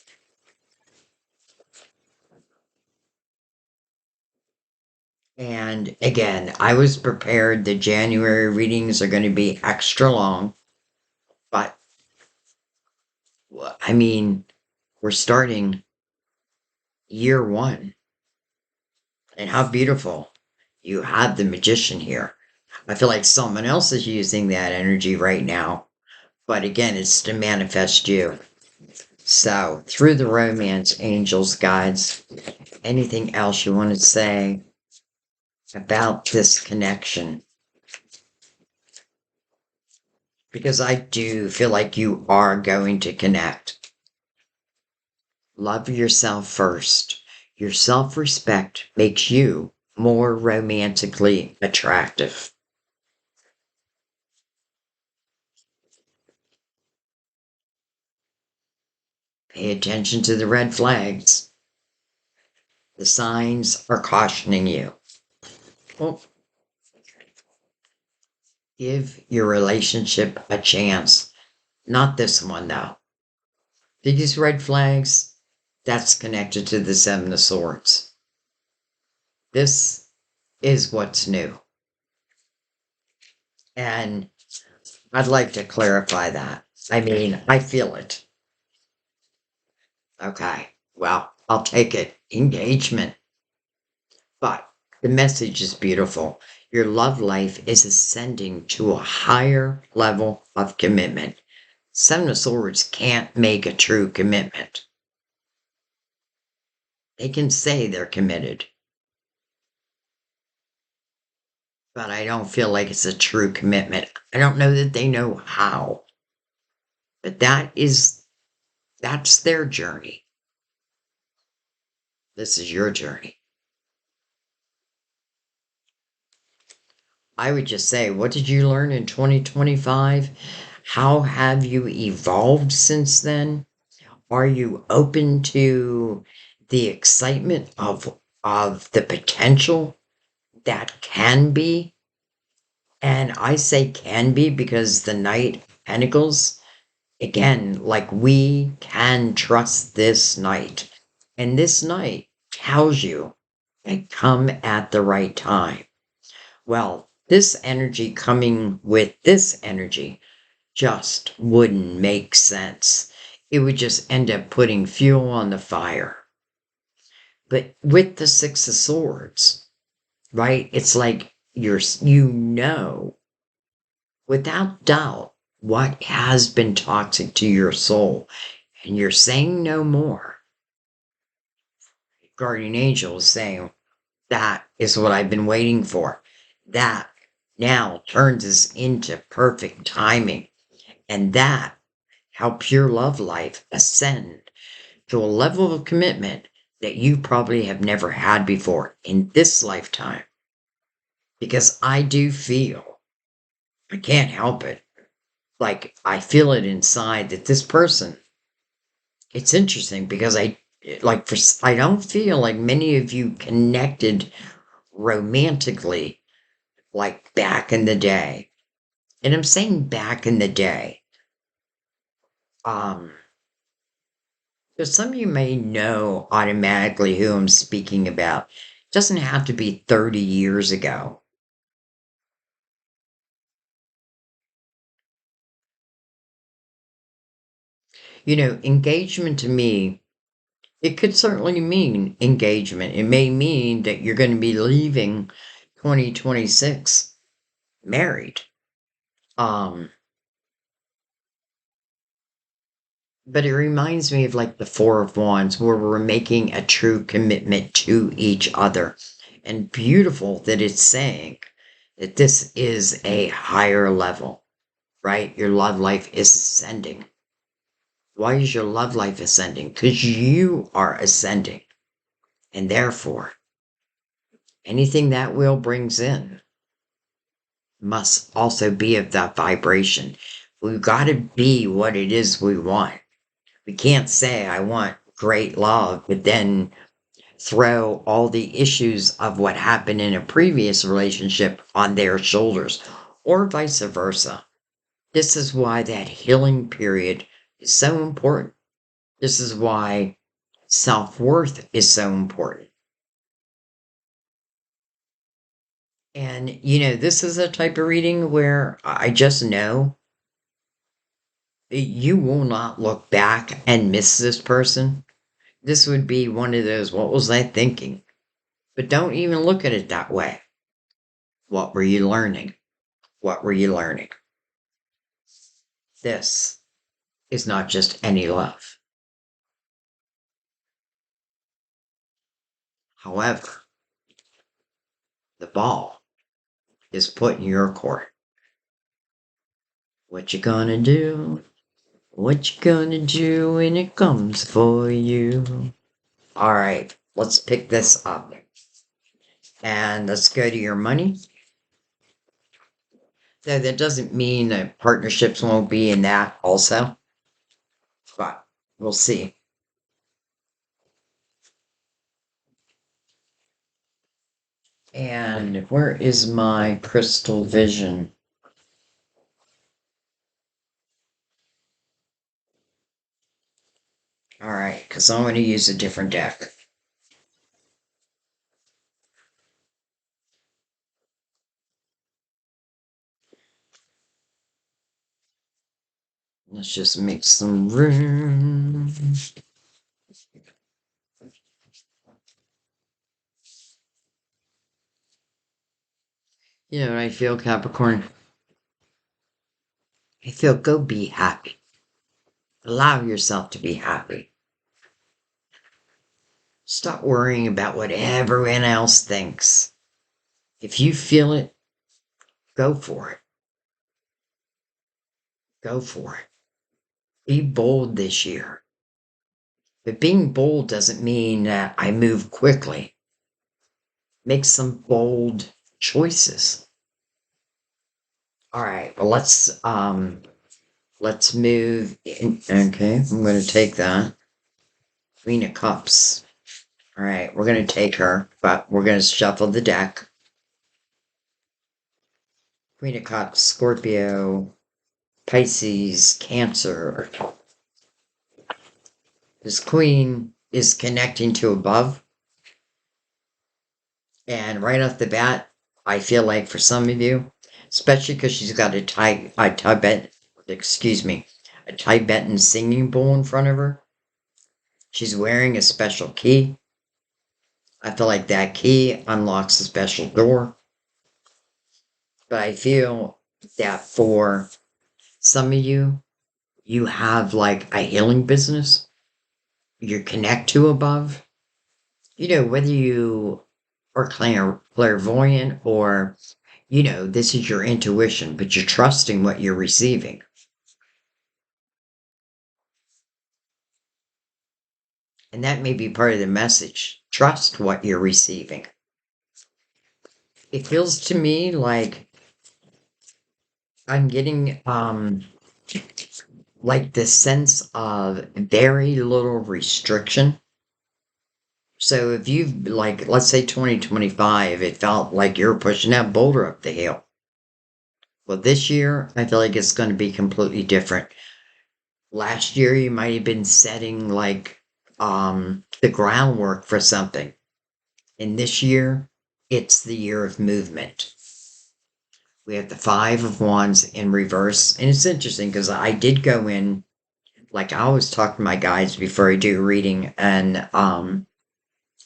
And again, I was prepared. The January readings are going to be extra long, but I mean, we're starting year one. And how beautiful. You have the magician here. I feel like someone else is using that energy right now. But again, it's to manifest you. So, through the romance, angels, guides, anything else you want to say about this connection? Because I do feel like you are going to connect. Love yourself first. Your self respect makes you more romantically attractive. Pay attention to the red flags. The signs are cautioning you. Well, give your relationship a chance. Not this one, though. These red flags, that's connected to the Seven of Swords. This is what's new. And I'd like to clarify that. I mean, I feel it. Okay, well, I'll take it. Engagement. But the message is beautiful. Your love life is ascending to a higher level of commitment. Seven of Swords can't make a true commitment. They can say they're committed, but I don't feel like it's a true commitment. I don't know that they know how. But that's their journey. This is your journey. I would just say, what did you learn in 2025? How have you evolved since then? Are you open to the excitement of the potential that can be? And I say can be because the Knight of Pentacles, again, like we can trust this Knight. And this Knight tells you to come at the right time. Well, this energy coming with this energy just wouldn't make sense. It would just end up putting fuel on the fire. But with the Six of Swords, right? It's like you know, without doubt, what has been toxic to your soul, and you're saying no more. Guardian Angel is saying, that is what I've been waiting for. That now turns us into perfect timing. And that helps your love life ascend to a level of commitment that you probably have never had before in this lifetime. Because I do feel, I can't help it, like I feel it inside that this person, it's interesting because I don't feel like many of you connected romantically like back in the day. And I'm saying back in the day. Um, because some of you may know automatically who I'm speaking about. It doesn't have to be 30 years ago. You know, engagement to me, it could certainly mean engagement. It may mean that you're going to be leaving 2026 married. Um, but it reminds me of like the Four of Wands, where we're making a true commitment to each other. And beautiful that it's saying that this is a higher level, right? Your love life is ascending. Why is your love life ascending? Because you are ascending. And therefore, anything that will brings in must also be of that vibration. We've got to be what it is we want. We can't say, I want great love, but then throw all the issues of what happened in a previous relationship on their shoulders, or vice versa. This is why that healing period is so important. This is why self-worth is so important. And, you know, this is a type of reading where I just know You will not look back and miss this person. This would be one of those, what was I thinking? But don't even look at it that way. What were you learning? What were you learning? This is not just any love. However, the ball is put in your court. What you gonna do? What you gonna do when it comes for you? All right, let's pick this up. And let's go to your money. So that doesn't mean that partnerships won't be in that also, but we'll see. And where is my crystal vision? All right, because I'm going to use a different deck. Let's just make some room. You know what I feel, Capricorn? I feel go be happy. Allow yourself to be happy. Stop worrying about what everyone else thinks. If you feel it, go for it. Go for it. Be bold this year. But being bold doesn't mean that I move quickly. Make some bold choices. All right, well let's move in. Okay, I'm gonna take that. Queen of Cups. All right, we're gonna take her, but we're gonna shuffle the deck. Queen of Cups, Scorpio, Pisces, Cancer. This queen is connecting to above. And right off the bat, I feel like for some of you, especially because she's got a Tibetan singing bowl in front of her. She's wearing a special key. I feel like that key unlocks a special door. But I feel that for some of you, you have like a healing business. You connect to above. You know, whether you are clairvoyant or, you know, this is your intuition, but you're trusting what you're receiving. And that may be part of the message. Trust what you're receiving. It feels to me like I'm getting like this sense of very little restriction. So if you've like let's say 2025, it felt like you're pushing that boulder up the hill. Well, this year I feel like it's going to be completely different. Last year you might have been setting like the groundwork for something. And this year it's the year of movement. We have the Five of Wands in reverse. And it's interesting because I did go in, like I always talk to my guides before I do a reading and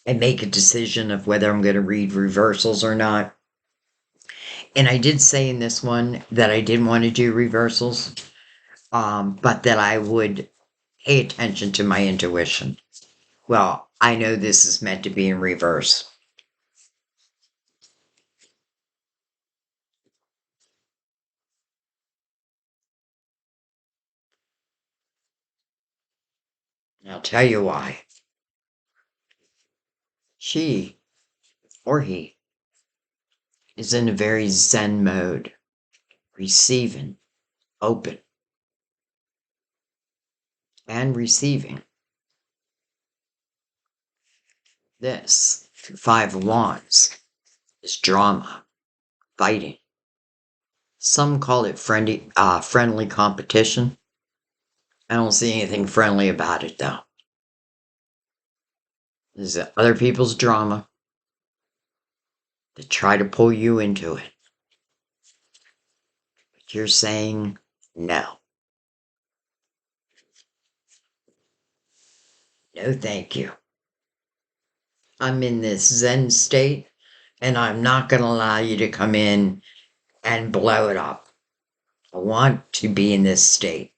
make a decision of whether I'm going to read reversals or not. And I did say in this one that I didn't want to do reversals, but that I would pay attention to my intuition. Well, I know this is meant to be in reverse. And I'll tell you why. She or he is in a very Zen mode, receiving, open, and receiving. This Five of Wands is drama, fighting. Some call it friendly competition. I don't see anything friendly about it, though. This is other people's drama that try to pull you into it. But you're saying no. No, thank you. I'm in this Zen state, and I'm not going to allow you to come in and blow it up. I want to be in this state.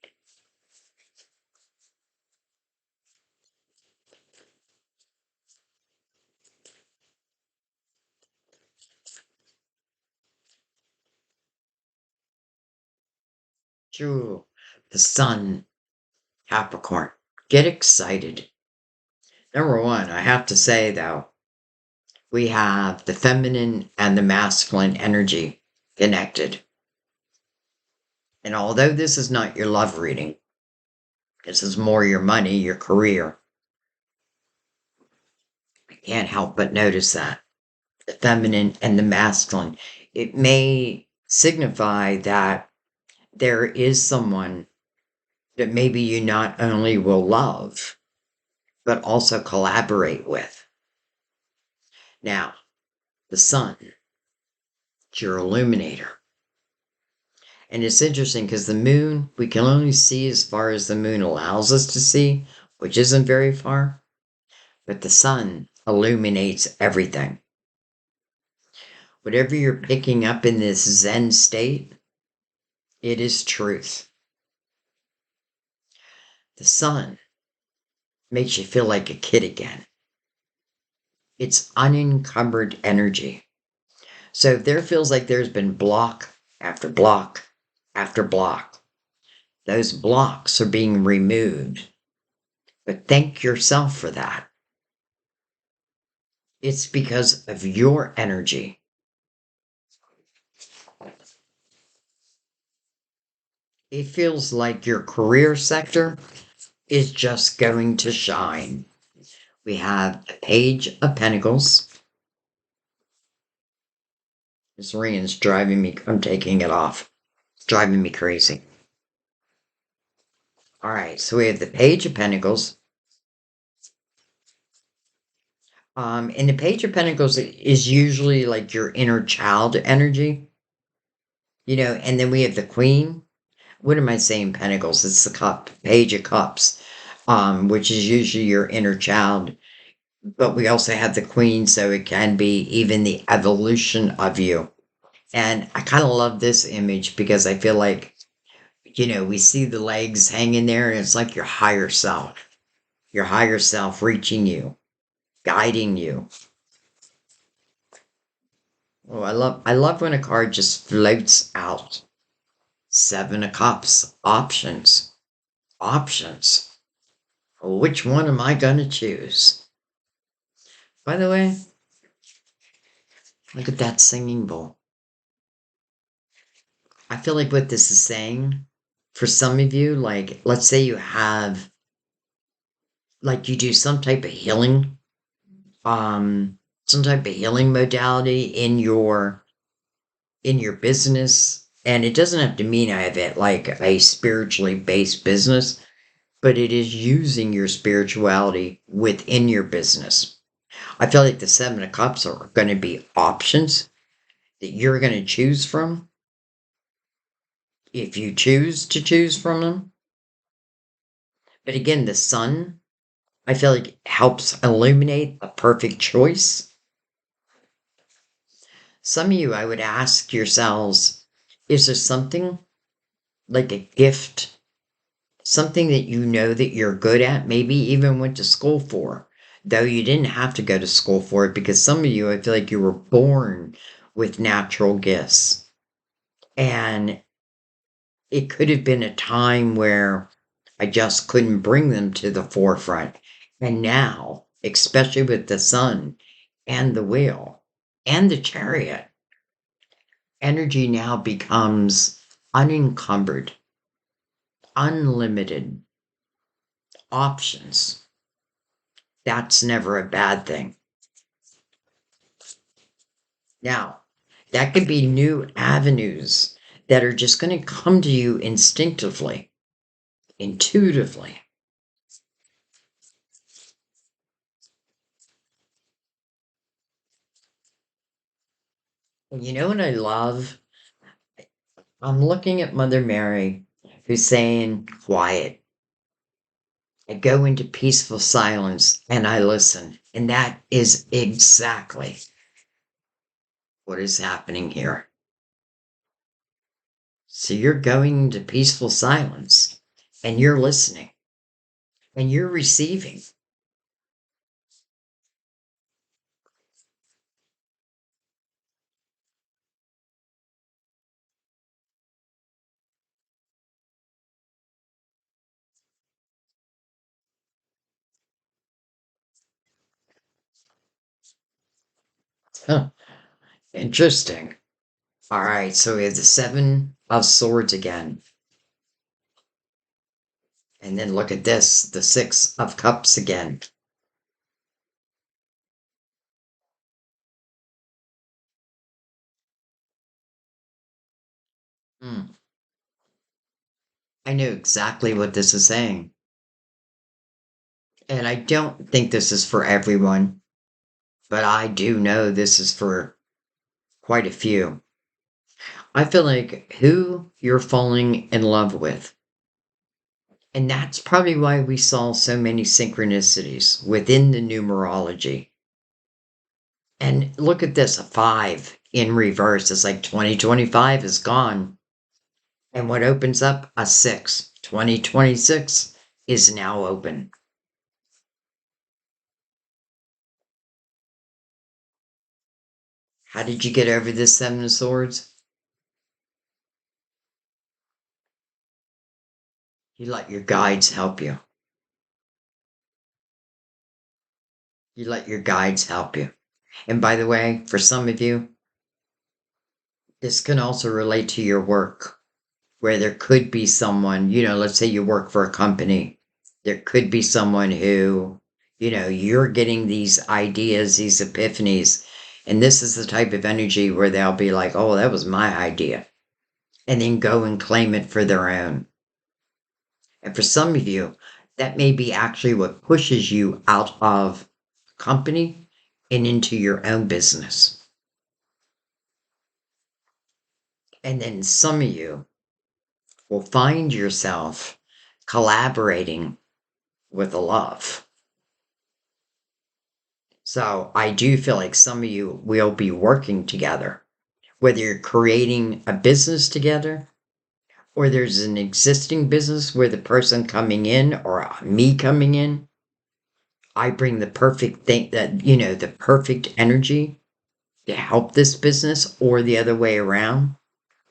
True. The sun, Capricorn. Get excited. Number one, I have to say though, we have the feminine and the masculine energy connected. And although this is not your love reading, this is more your money, your career. I can't help but notice that. The feminine and the masculine. It may signify that there is someone that maybe you not only will love, but also collaborate with. Now, the sun, it's your illuminator. And it's interesting because the moon, we can only see as far as the moon allows us to see, which isn't very far. But the sun illuminates everything. Whatever you're picking up in this Zen state, it is truth. The sun makes you feel like a kid again. It's unencumbered energy. So if there feels like there's been block after block after block, those blocks are being removed. But thank yourself for that. It's because of your energy. It feels like your career sector is just going to shine. We have the Page of Pentacles. This ring is driving me, I'm taking it off. It's driving me crazy. All right, so we have the Page of Pentacles. And the Page of Pentacles is usually like your inner child energy, and then we have the Queen. What am I saying, Pentacles? It's the cup, Page of Cups, which is usually your inner child. But we also have the Queen, so it can be even the evolution of you. And I kind of love this image because I feel like, we see the legs hanging there, and it's like your higher self reaching you, guiding you. Oh, I love when a card just floats out. Seven of Cups, options. Which one am I going to choose? By the way, look at that singing bowl. I feel like what this is saying, for some of you, like, let's say you have, like, you do some type of healing, some type of healing modality in your business. And it doesn't have to mean I have it like a spiritually based business, but it is using your spirituality within your business. I feel like the Seven of Cups are going to be options that you're going to choose from if you choose to choose from them. But again, the sun, I feel like helps illuminate a perfect choice. Some of you, I would ask yourselves, is there something like a gift, something that you know that you're good at, maybe even went to school for, though you didn't have to go to school for it, because some of you, I feel like you were born with natural gifts. And it could have been a time where I just couldn't bring them to the forefront. And now, especially with the sun and the wheel and the chariot, energy now becomes unencumbered, unlimited options. That's never a bad thing. Now, that could be new avenues that are just going to come to you instinctively, intuitively. And you know what I love? I'm looking at Mother Mary, who's saying, quiet, I go into peaceful silence and I listen. And that is exactly what is happening here. So you're going into peaceful silence and you're listening and you're receiving. Huh, interesting. All right, so we have the Seven of Swords again. And then look at this, the Six of Cups again. Hmm. I know exactly what this is saying. And I don't think this is for everyone, but I do know this is for quite a few. I feel like who you're falling in love with. And that's probably why we saw so many synchronicities within the numerology. And look at this, a five in reverse. It's like 2025 is gone. And what opens up? A six. 2026 is now open. How did you get over this Seven of Swords? You let your guides help you. You let your guides help you. And by the way, for some of you, this can also relate to your work, where there could be someone, let's say you work for a company. There could be someone who, you're getting these ideas, these epiphanies. And this is the type of energy where they'll be like, oh, that was my idea. And then go and claim it for their own. And for some of you, that may be actually what pushes you out of company and into your own business. And then some of you will find yourself collaborating with a love. So I do feel like some of you will be working together, whether you're creating a business together or there's an existing business where the person coming in or me coming in, I bring the perfect thing that, the perfect energy to help this business or the other way around.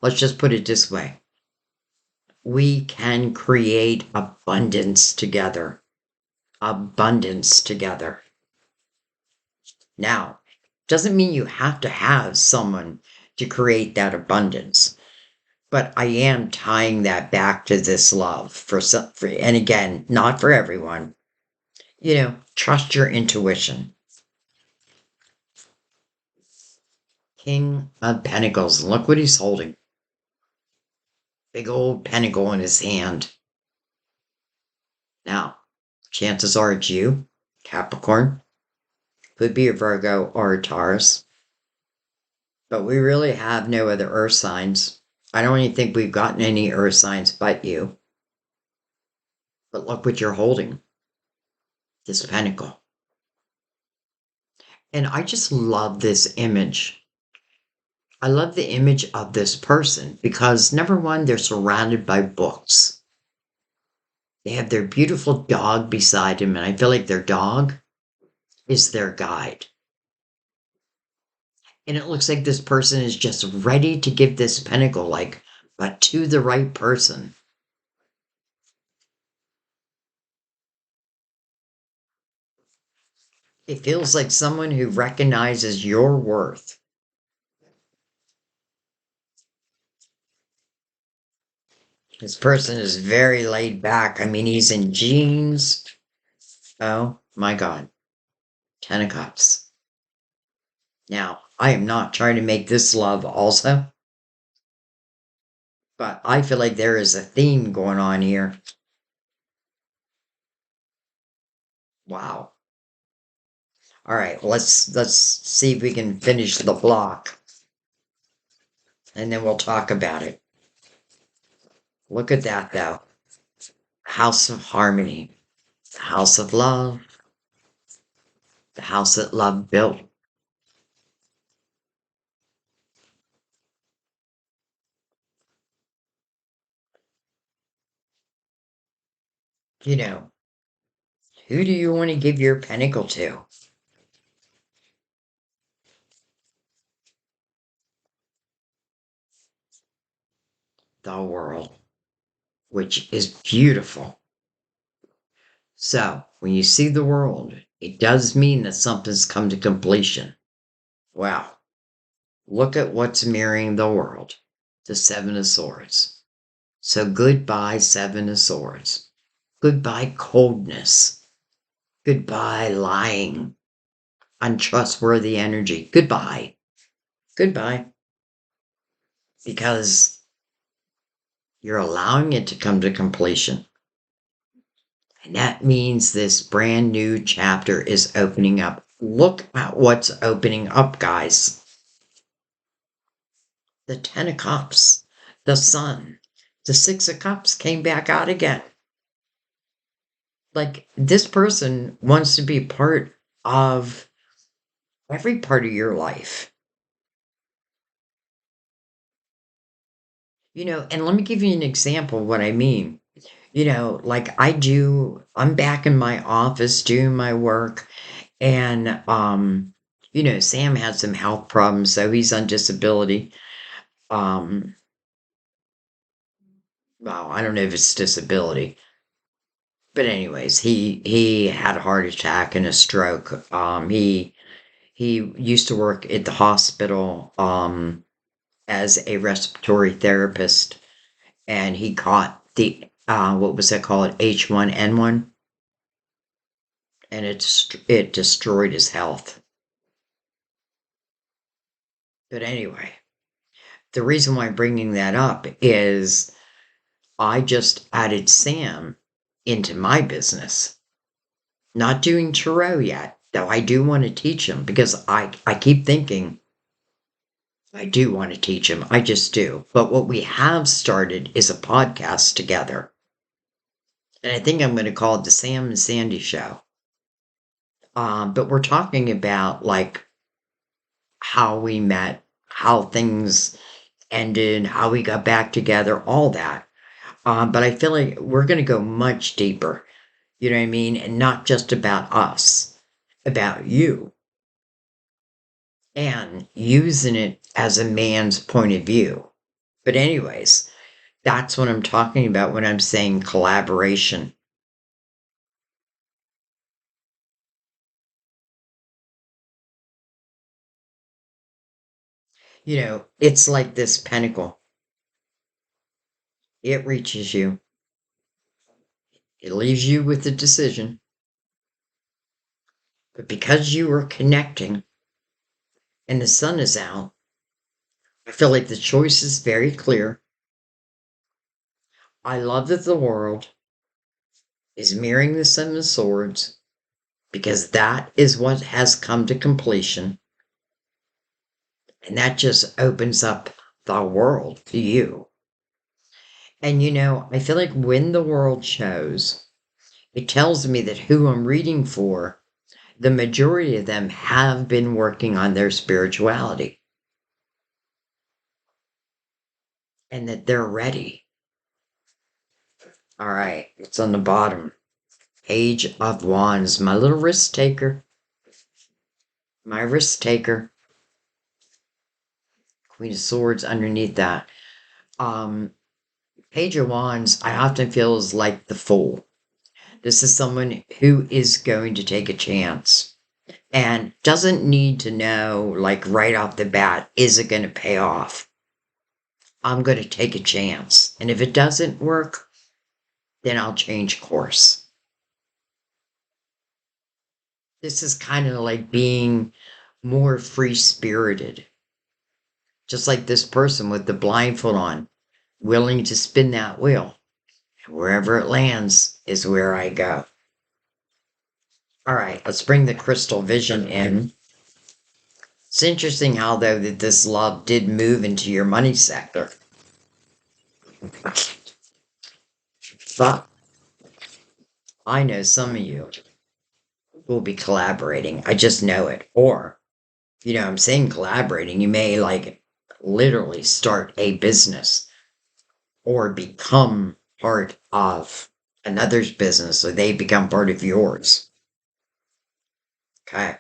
Let's just put it this way. We can create abundance together. Abundance together. Now, doesn't mean you have to have someone to create that abundance. But I am tying that back to this love for some, and again, not for everyone. Trust your intuition. King of Pentacles. Look what he's holding. Big old pentacle in his hand. Now, chances are it's you, Capricorn. Could be a Virgo or a Taurus. But we really have no other earth signs. I don't even think we've gotten any earth signs but you. But look what you're holding. This pentacle. And I just love this image. I love the image of this person because, number one, they're surrounded by books. They have their beautiful dog beside him, and I feel like their dog is their guide. And it looks like this person is just ready to give this pentacle, but to the right person. It feels like someone who recognizes your worth. This person is very laid back. I mean, he's in jeans. Oh my God. 10 of Cups. Now, I am not trying to make this love also, but I feel like there is a theme going on here. Wow. All right, let's see if we can finish the block, and then we'll talk about it. Look at that, though. House of Harmony. the house of love, the house that love built. You know, who do you want to give your pentacle to? The world, which is beautiful. So, when you see the world, it does mean that something's come to completion. Wow. Look at what's mirroring the world. The Seven of Swords. So goodbye, Seven of Swords. Goodbye, coldness. Goodbye, lying. Untrustworthy energy. Goodbye. Goodbye. Because you're allowing it to come to completion. And that means this brand new chapter is opening up. Look at what's opening up, guys. The Ten of Cups, the Sun, the Six of Cups came back out again. Like, this person wants to be part of every part of your life. And let me give you an example of what I mean. Like I'm back in my office doing my work, and Sam had some health problems, so he's on disability. Um, well, I don't know if it's disability, but anyways, he had a heart attack and a stroke. He used to work at the hospital as a respiratory therapist, and he caught the what was that called, H1N1, and it destroyed his health. But anyway, the reason why I'm bringing that up is I just added Sam into my business. Not doing tarot yet, though I do want to teach him, because I keep thinking I do want to teach him. I just do. But what we have started is a podcast together. And I think I'm going to call it the Sam and Sandy Show. But we're talking about like how we met, how things ended, how we got back together, all that. But I feel like we're going to go much deeper, you know what I mean? And not just about us, about you. And using it as a man's point of view. But, anyways, that's what I'm talking about when I'm saying collaboration. It's like this pentacle. It reaches you. It leaves you with a decision. But because you are connecting and the sun is out, I feel like the choice is very clear. I love that the world is mirroring the Seven of Swords, because that is what has come to completion. And that just opens up the world to you. And I feel like when the world shows, it tells me that who I'm reading for, the majority of them have been working on their spirituality. And that they're ready. All right, it's on the bottom. Page of Wands, my little risk taker. My risk taker. Queen of Swords underneath that. Page of Wands, I often feel, is like the Fool. This is someone who is going to take a chance and doesn't need to know, like right off the bat, is it going to pay off? I'm going to take a chance. And if it doesn't work, then I'll change course. This is kind of like being more free-spirited. Just like this person with the blindfold on, willing to spin that wheel. And wherever it lands is where I go. All right, let's bring the crystal vision in. It's interesting how, though, that this love did move into your money sector. But I know some of you will be collaborating. I just know it. Or, I'm saying collaborating. You may like literally start a business or become part of another's business so they become part of yours. Okay.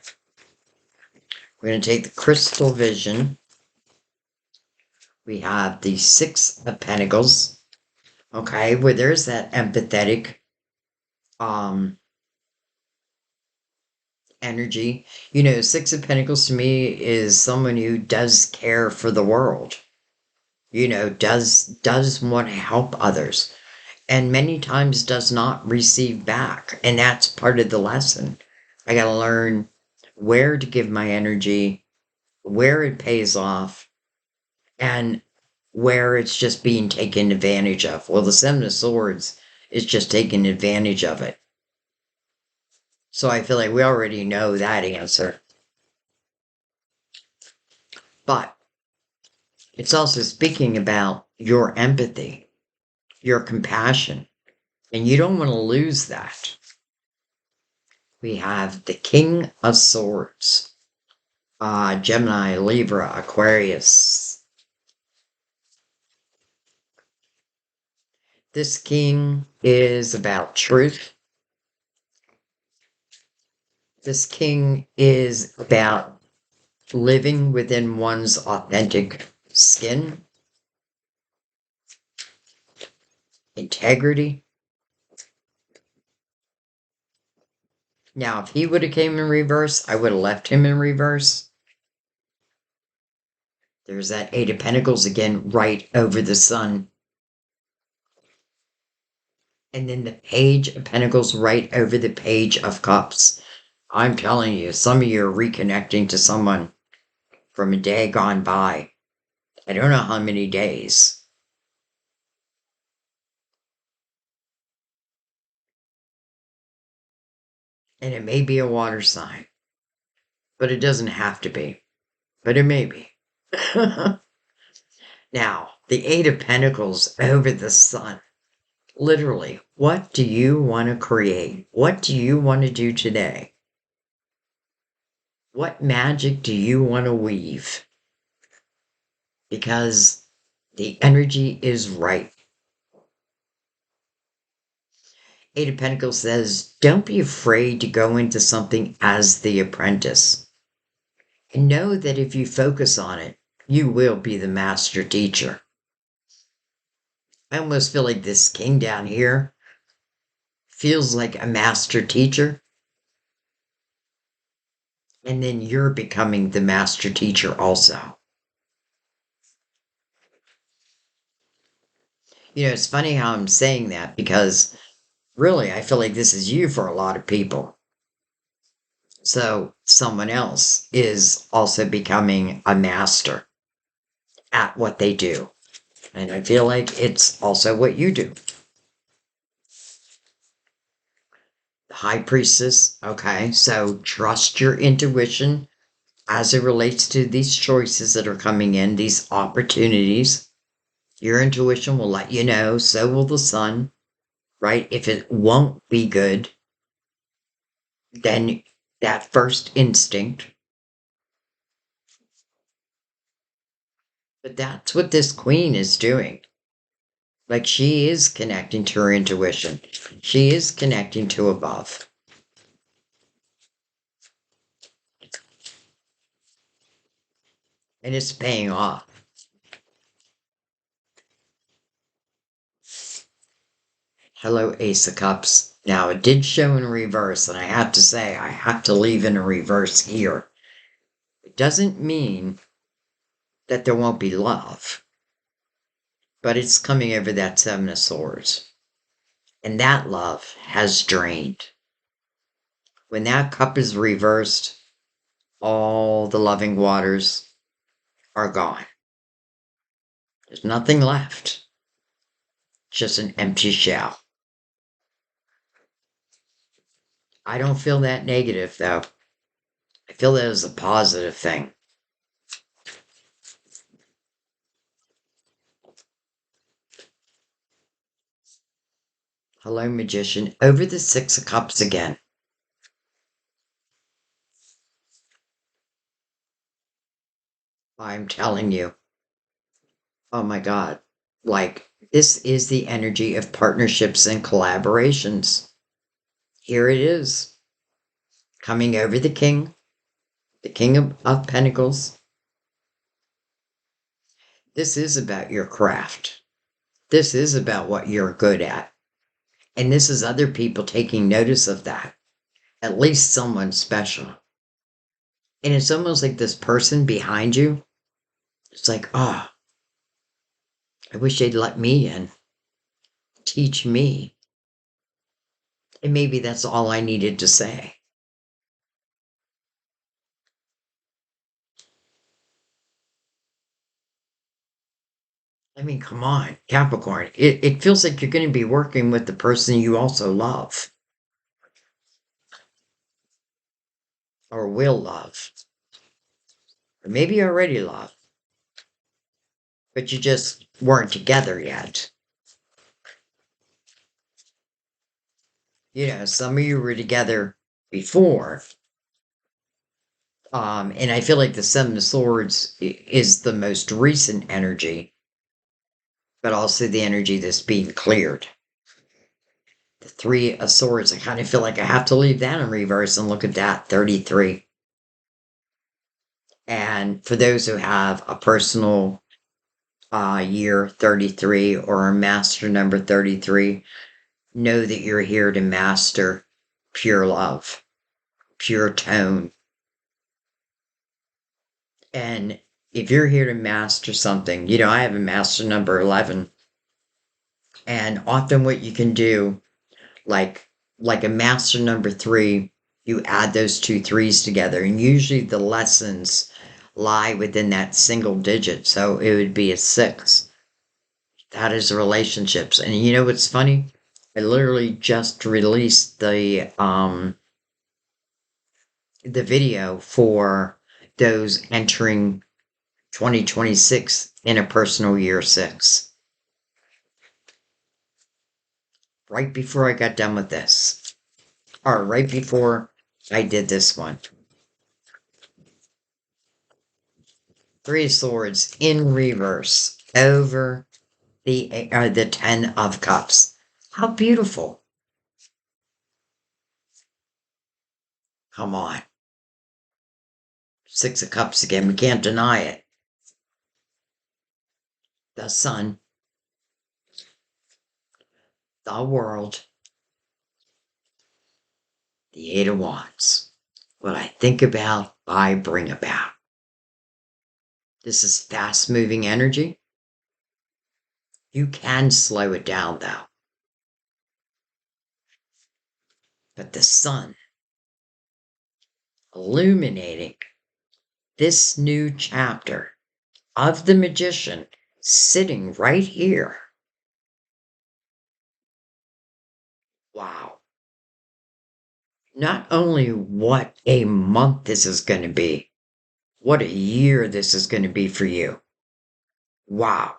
We're going to take the crystal vision. We have the Six of Pentacles. Okay, where there's that empathetic energy. Six of Pentacles to me is someone who does care for the world. Does want to help others, and many times does not receive back. And that's part of the lesson. I got to learn where to give my energy, where it pays off, and where it's just being taken advantage of. Well, the Seven of Swords is just taking advantage of it. So I feel like we already know that answer. But it's also speaking about your empathy, your compassion, and you don't want to lose that. We have the King of Swords, Gemini, Libra, Aquarius. This king is about truth. This king is about living within one's authentic skin, integrity. Now, if he would have came in reverse, I would have left him in reverse. There's that Eight of Pentacles again, right over the sun. And then the Page of Pentacles right over the Page of Cups. I'm telling you, some of you are reconnecting to someone from a day gone by. I don't know how many days. And it may be a water sign, but it doesn't have to be. But it may be. Now, the Eight of Pentacles over the sun. Literally, what do you want to create? What do you want to do today? What magic do you want to weave? Because the energy is right. Eight of Pentacles says, don't be afraid to go into something as the apprentice. And know that if you focus on it, you will be the master teacher. I almost feel like this king down here feels like a master teacher. And then you're becoming the master teacher also. It's funny how I'm saying that because really I feel like this is you for a lot of people. So someone else is also becoming a master at what they do. And I feel like it's also what you do. The High Priestess, okay, so trust your intuition as it relates to these choices that are coming in, these opportunities. Your intuition will let you know, so will the sun, right? If it won't be good, then that first instinct. But that's what this queen is doing. Like she is connecting to her intuition. She is connecting to above. And it's paying off. Hello, Ace of Cups. Now, it did show in reverse, and I have to say, I have to leave in a reverse here. It doesn't mean that there won't be love, but it's coming over that Seven of Swords. And that love has drained. When that cup is reversed, all the loving waters are gone. There's nothing left. Just an empty shell. I don't feel that negative, though. I feel that as a positive thing. Hello, Magician. Over the Six of Cups again. I'm telling you. Oh my God. Like, this is the energy of partnerships and collaborations. Here it is. Coming over the King of Pentacles. This is about your craft. This is about what you're good at. And this is other people taking notice of that. At least someone special. And it's almost like this person behind you. It's like, oh, I wish they'd let me in. Teach me. And maybe that's all I needed to say. I mean, come on, Capricorn. It feels like you're going to be working with the person you also love or will love, or maybe you already love, but you just weren't together yet. You know, some of you were together before. And I feel like the Seven of Swords is the most recent energy, but also the energy that's being cleared. The Three of Swords, I kind of feel like I have to leave that in reverse and look at that 33. And for those who have a personal year 33 or a master number 33, know that you're here to master pure love, pure tone. And if you're here to master something, you know, I have a master number 11. And often what you can do, like a master number 3, you add those two threes together. And usually the lessons lie within that single digit. So it would be a 6. That is relationships. And you know what's funny? I literally just released the video for those entering 2026 in a personal year 6. Right before I got done with this. Or right before I did this one. Three of Swords in reverse over the 10 of Cups. How beautiful. Come on. Six of Cups again. We can't deny it. The Sun. The World. The Eight of Wands. What I think about, I bring about. This is fast moving energy. You can slow it down though. But the Sun illuminating this new chapter of the Magician sitting right here. Wow. Not only what a month this is going to be, what a year this is going to be for you. Wow.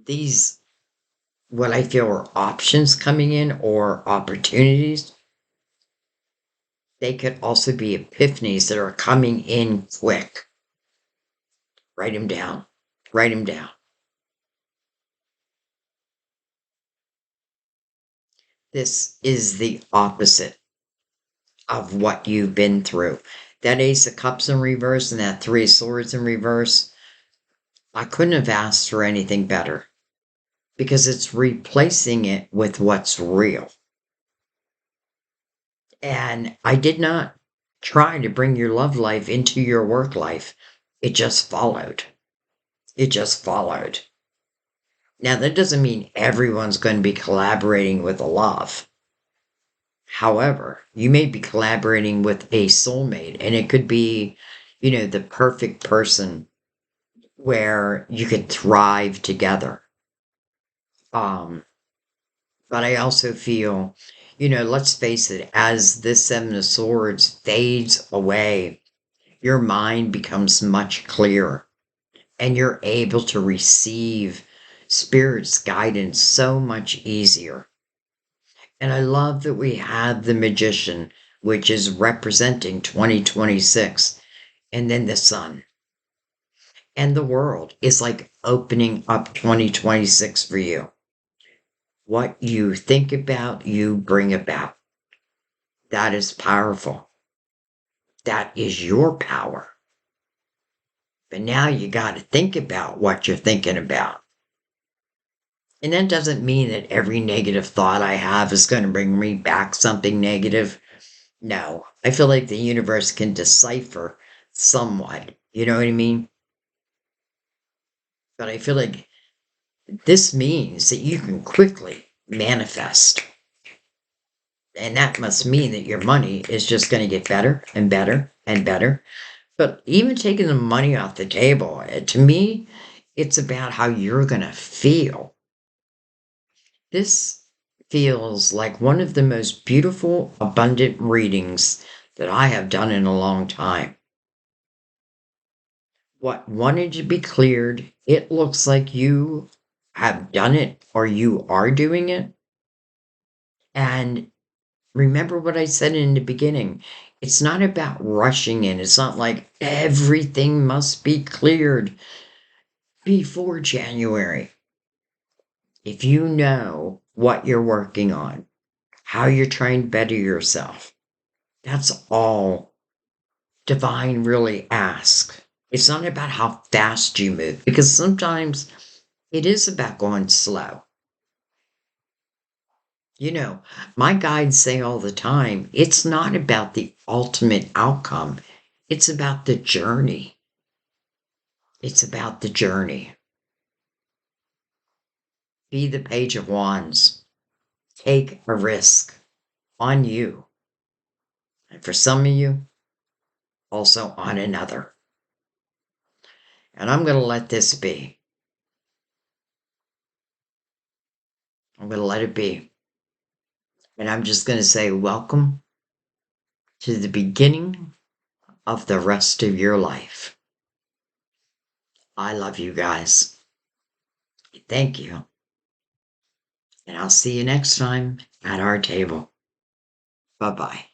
These, what I feel are options coming in or opportunities, they could also be epiphanies that are coming in quick. Write them down. Write them down. This is the opposite of what you've been through. That Ace of Cups in reverse and that Three of Swords in reverse, I couldn't have asked for anything better because it's replacing it with what's real. And I did not try to bring your love life into your work life. It just followed. It just followed. Now, that doesn't mean everyone's going to be collaborating with a love. However, you may be collaborating with a soulmate, and it could be, you know, the perfect person where you could thrive together. But I also feel, you know, let's face it, as this Seven of Swords fades away, your mind becomes much clearer and you're able to receive Spirit's guidance so much easier. And I love that we have the Magician, which is representing 2026, and then the Sun. And the world is like opening up 2026 for you. What you think about, you bring about. That is powerful. That is your power. But now you got to think about what you're thinking about. And that doesn't mean that every negative thought I have is going to bring me back something negative. No, I feel like the universe can decipher somewhat. You know what I mean? But I feel like this means that you can quickly manifest. And that must mean that your money is just going to get better and better and better. But even taking the money off the table, to me, it's about how you're going to feel. This feels like one of the most beautiful, abundant readings that I have done in a long time. What wanted to be cleared, it looks like you have done it or you are doing it. And remember what I said in the beginning. It's not about rushing in. It's not like everything must be cleared before January. If you know what you're working on, how you're trying to better yourself, that's all divine really asks. It's not about how fast you move, because sometimes it is about going slow. You know, my guides say all the time, it's not about the ultimate outcome. It's about the journey. It's about the journey. Be the Page of Wands. Take a risk on you. And for some of you, also on another. And I'm going to let this be. I'm going to let it be. And I'm just going to say, welcome to the beginning of the rest of your life. I love you guys. Thank you. And I'll see you next time at our table. Bye-bye.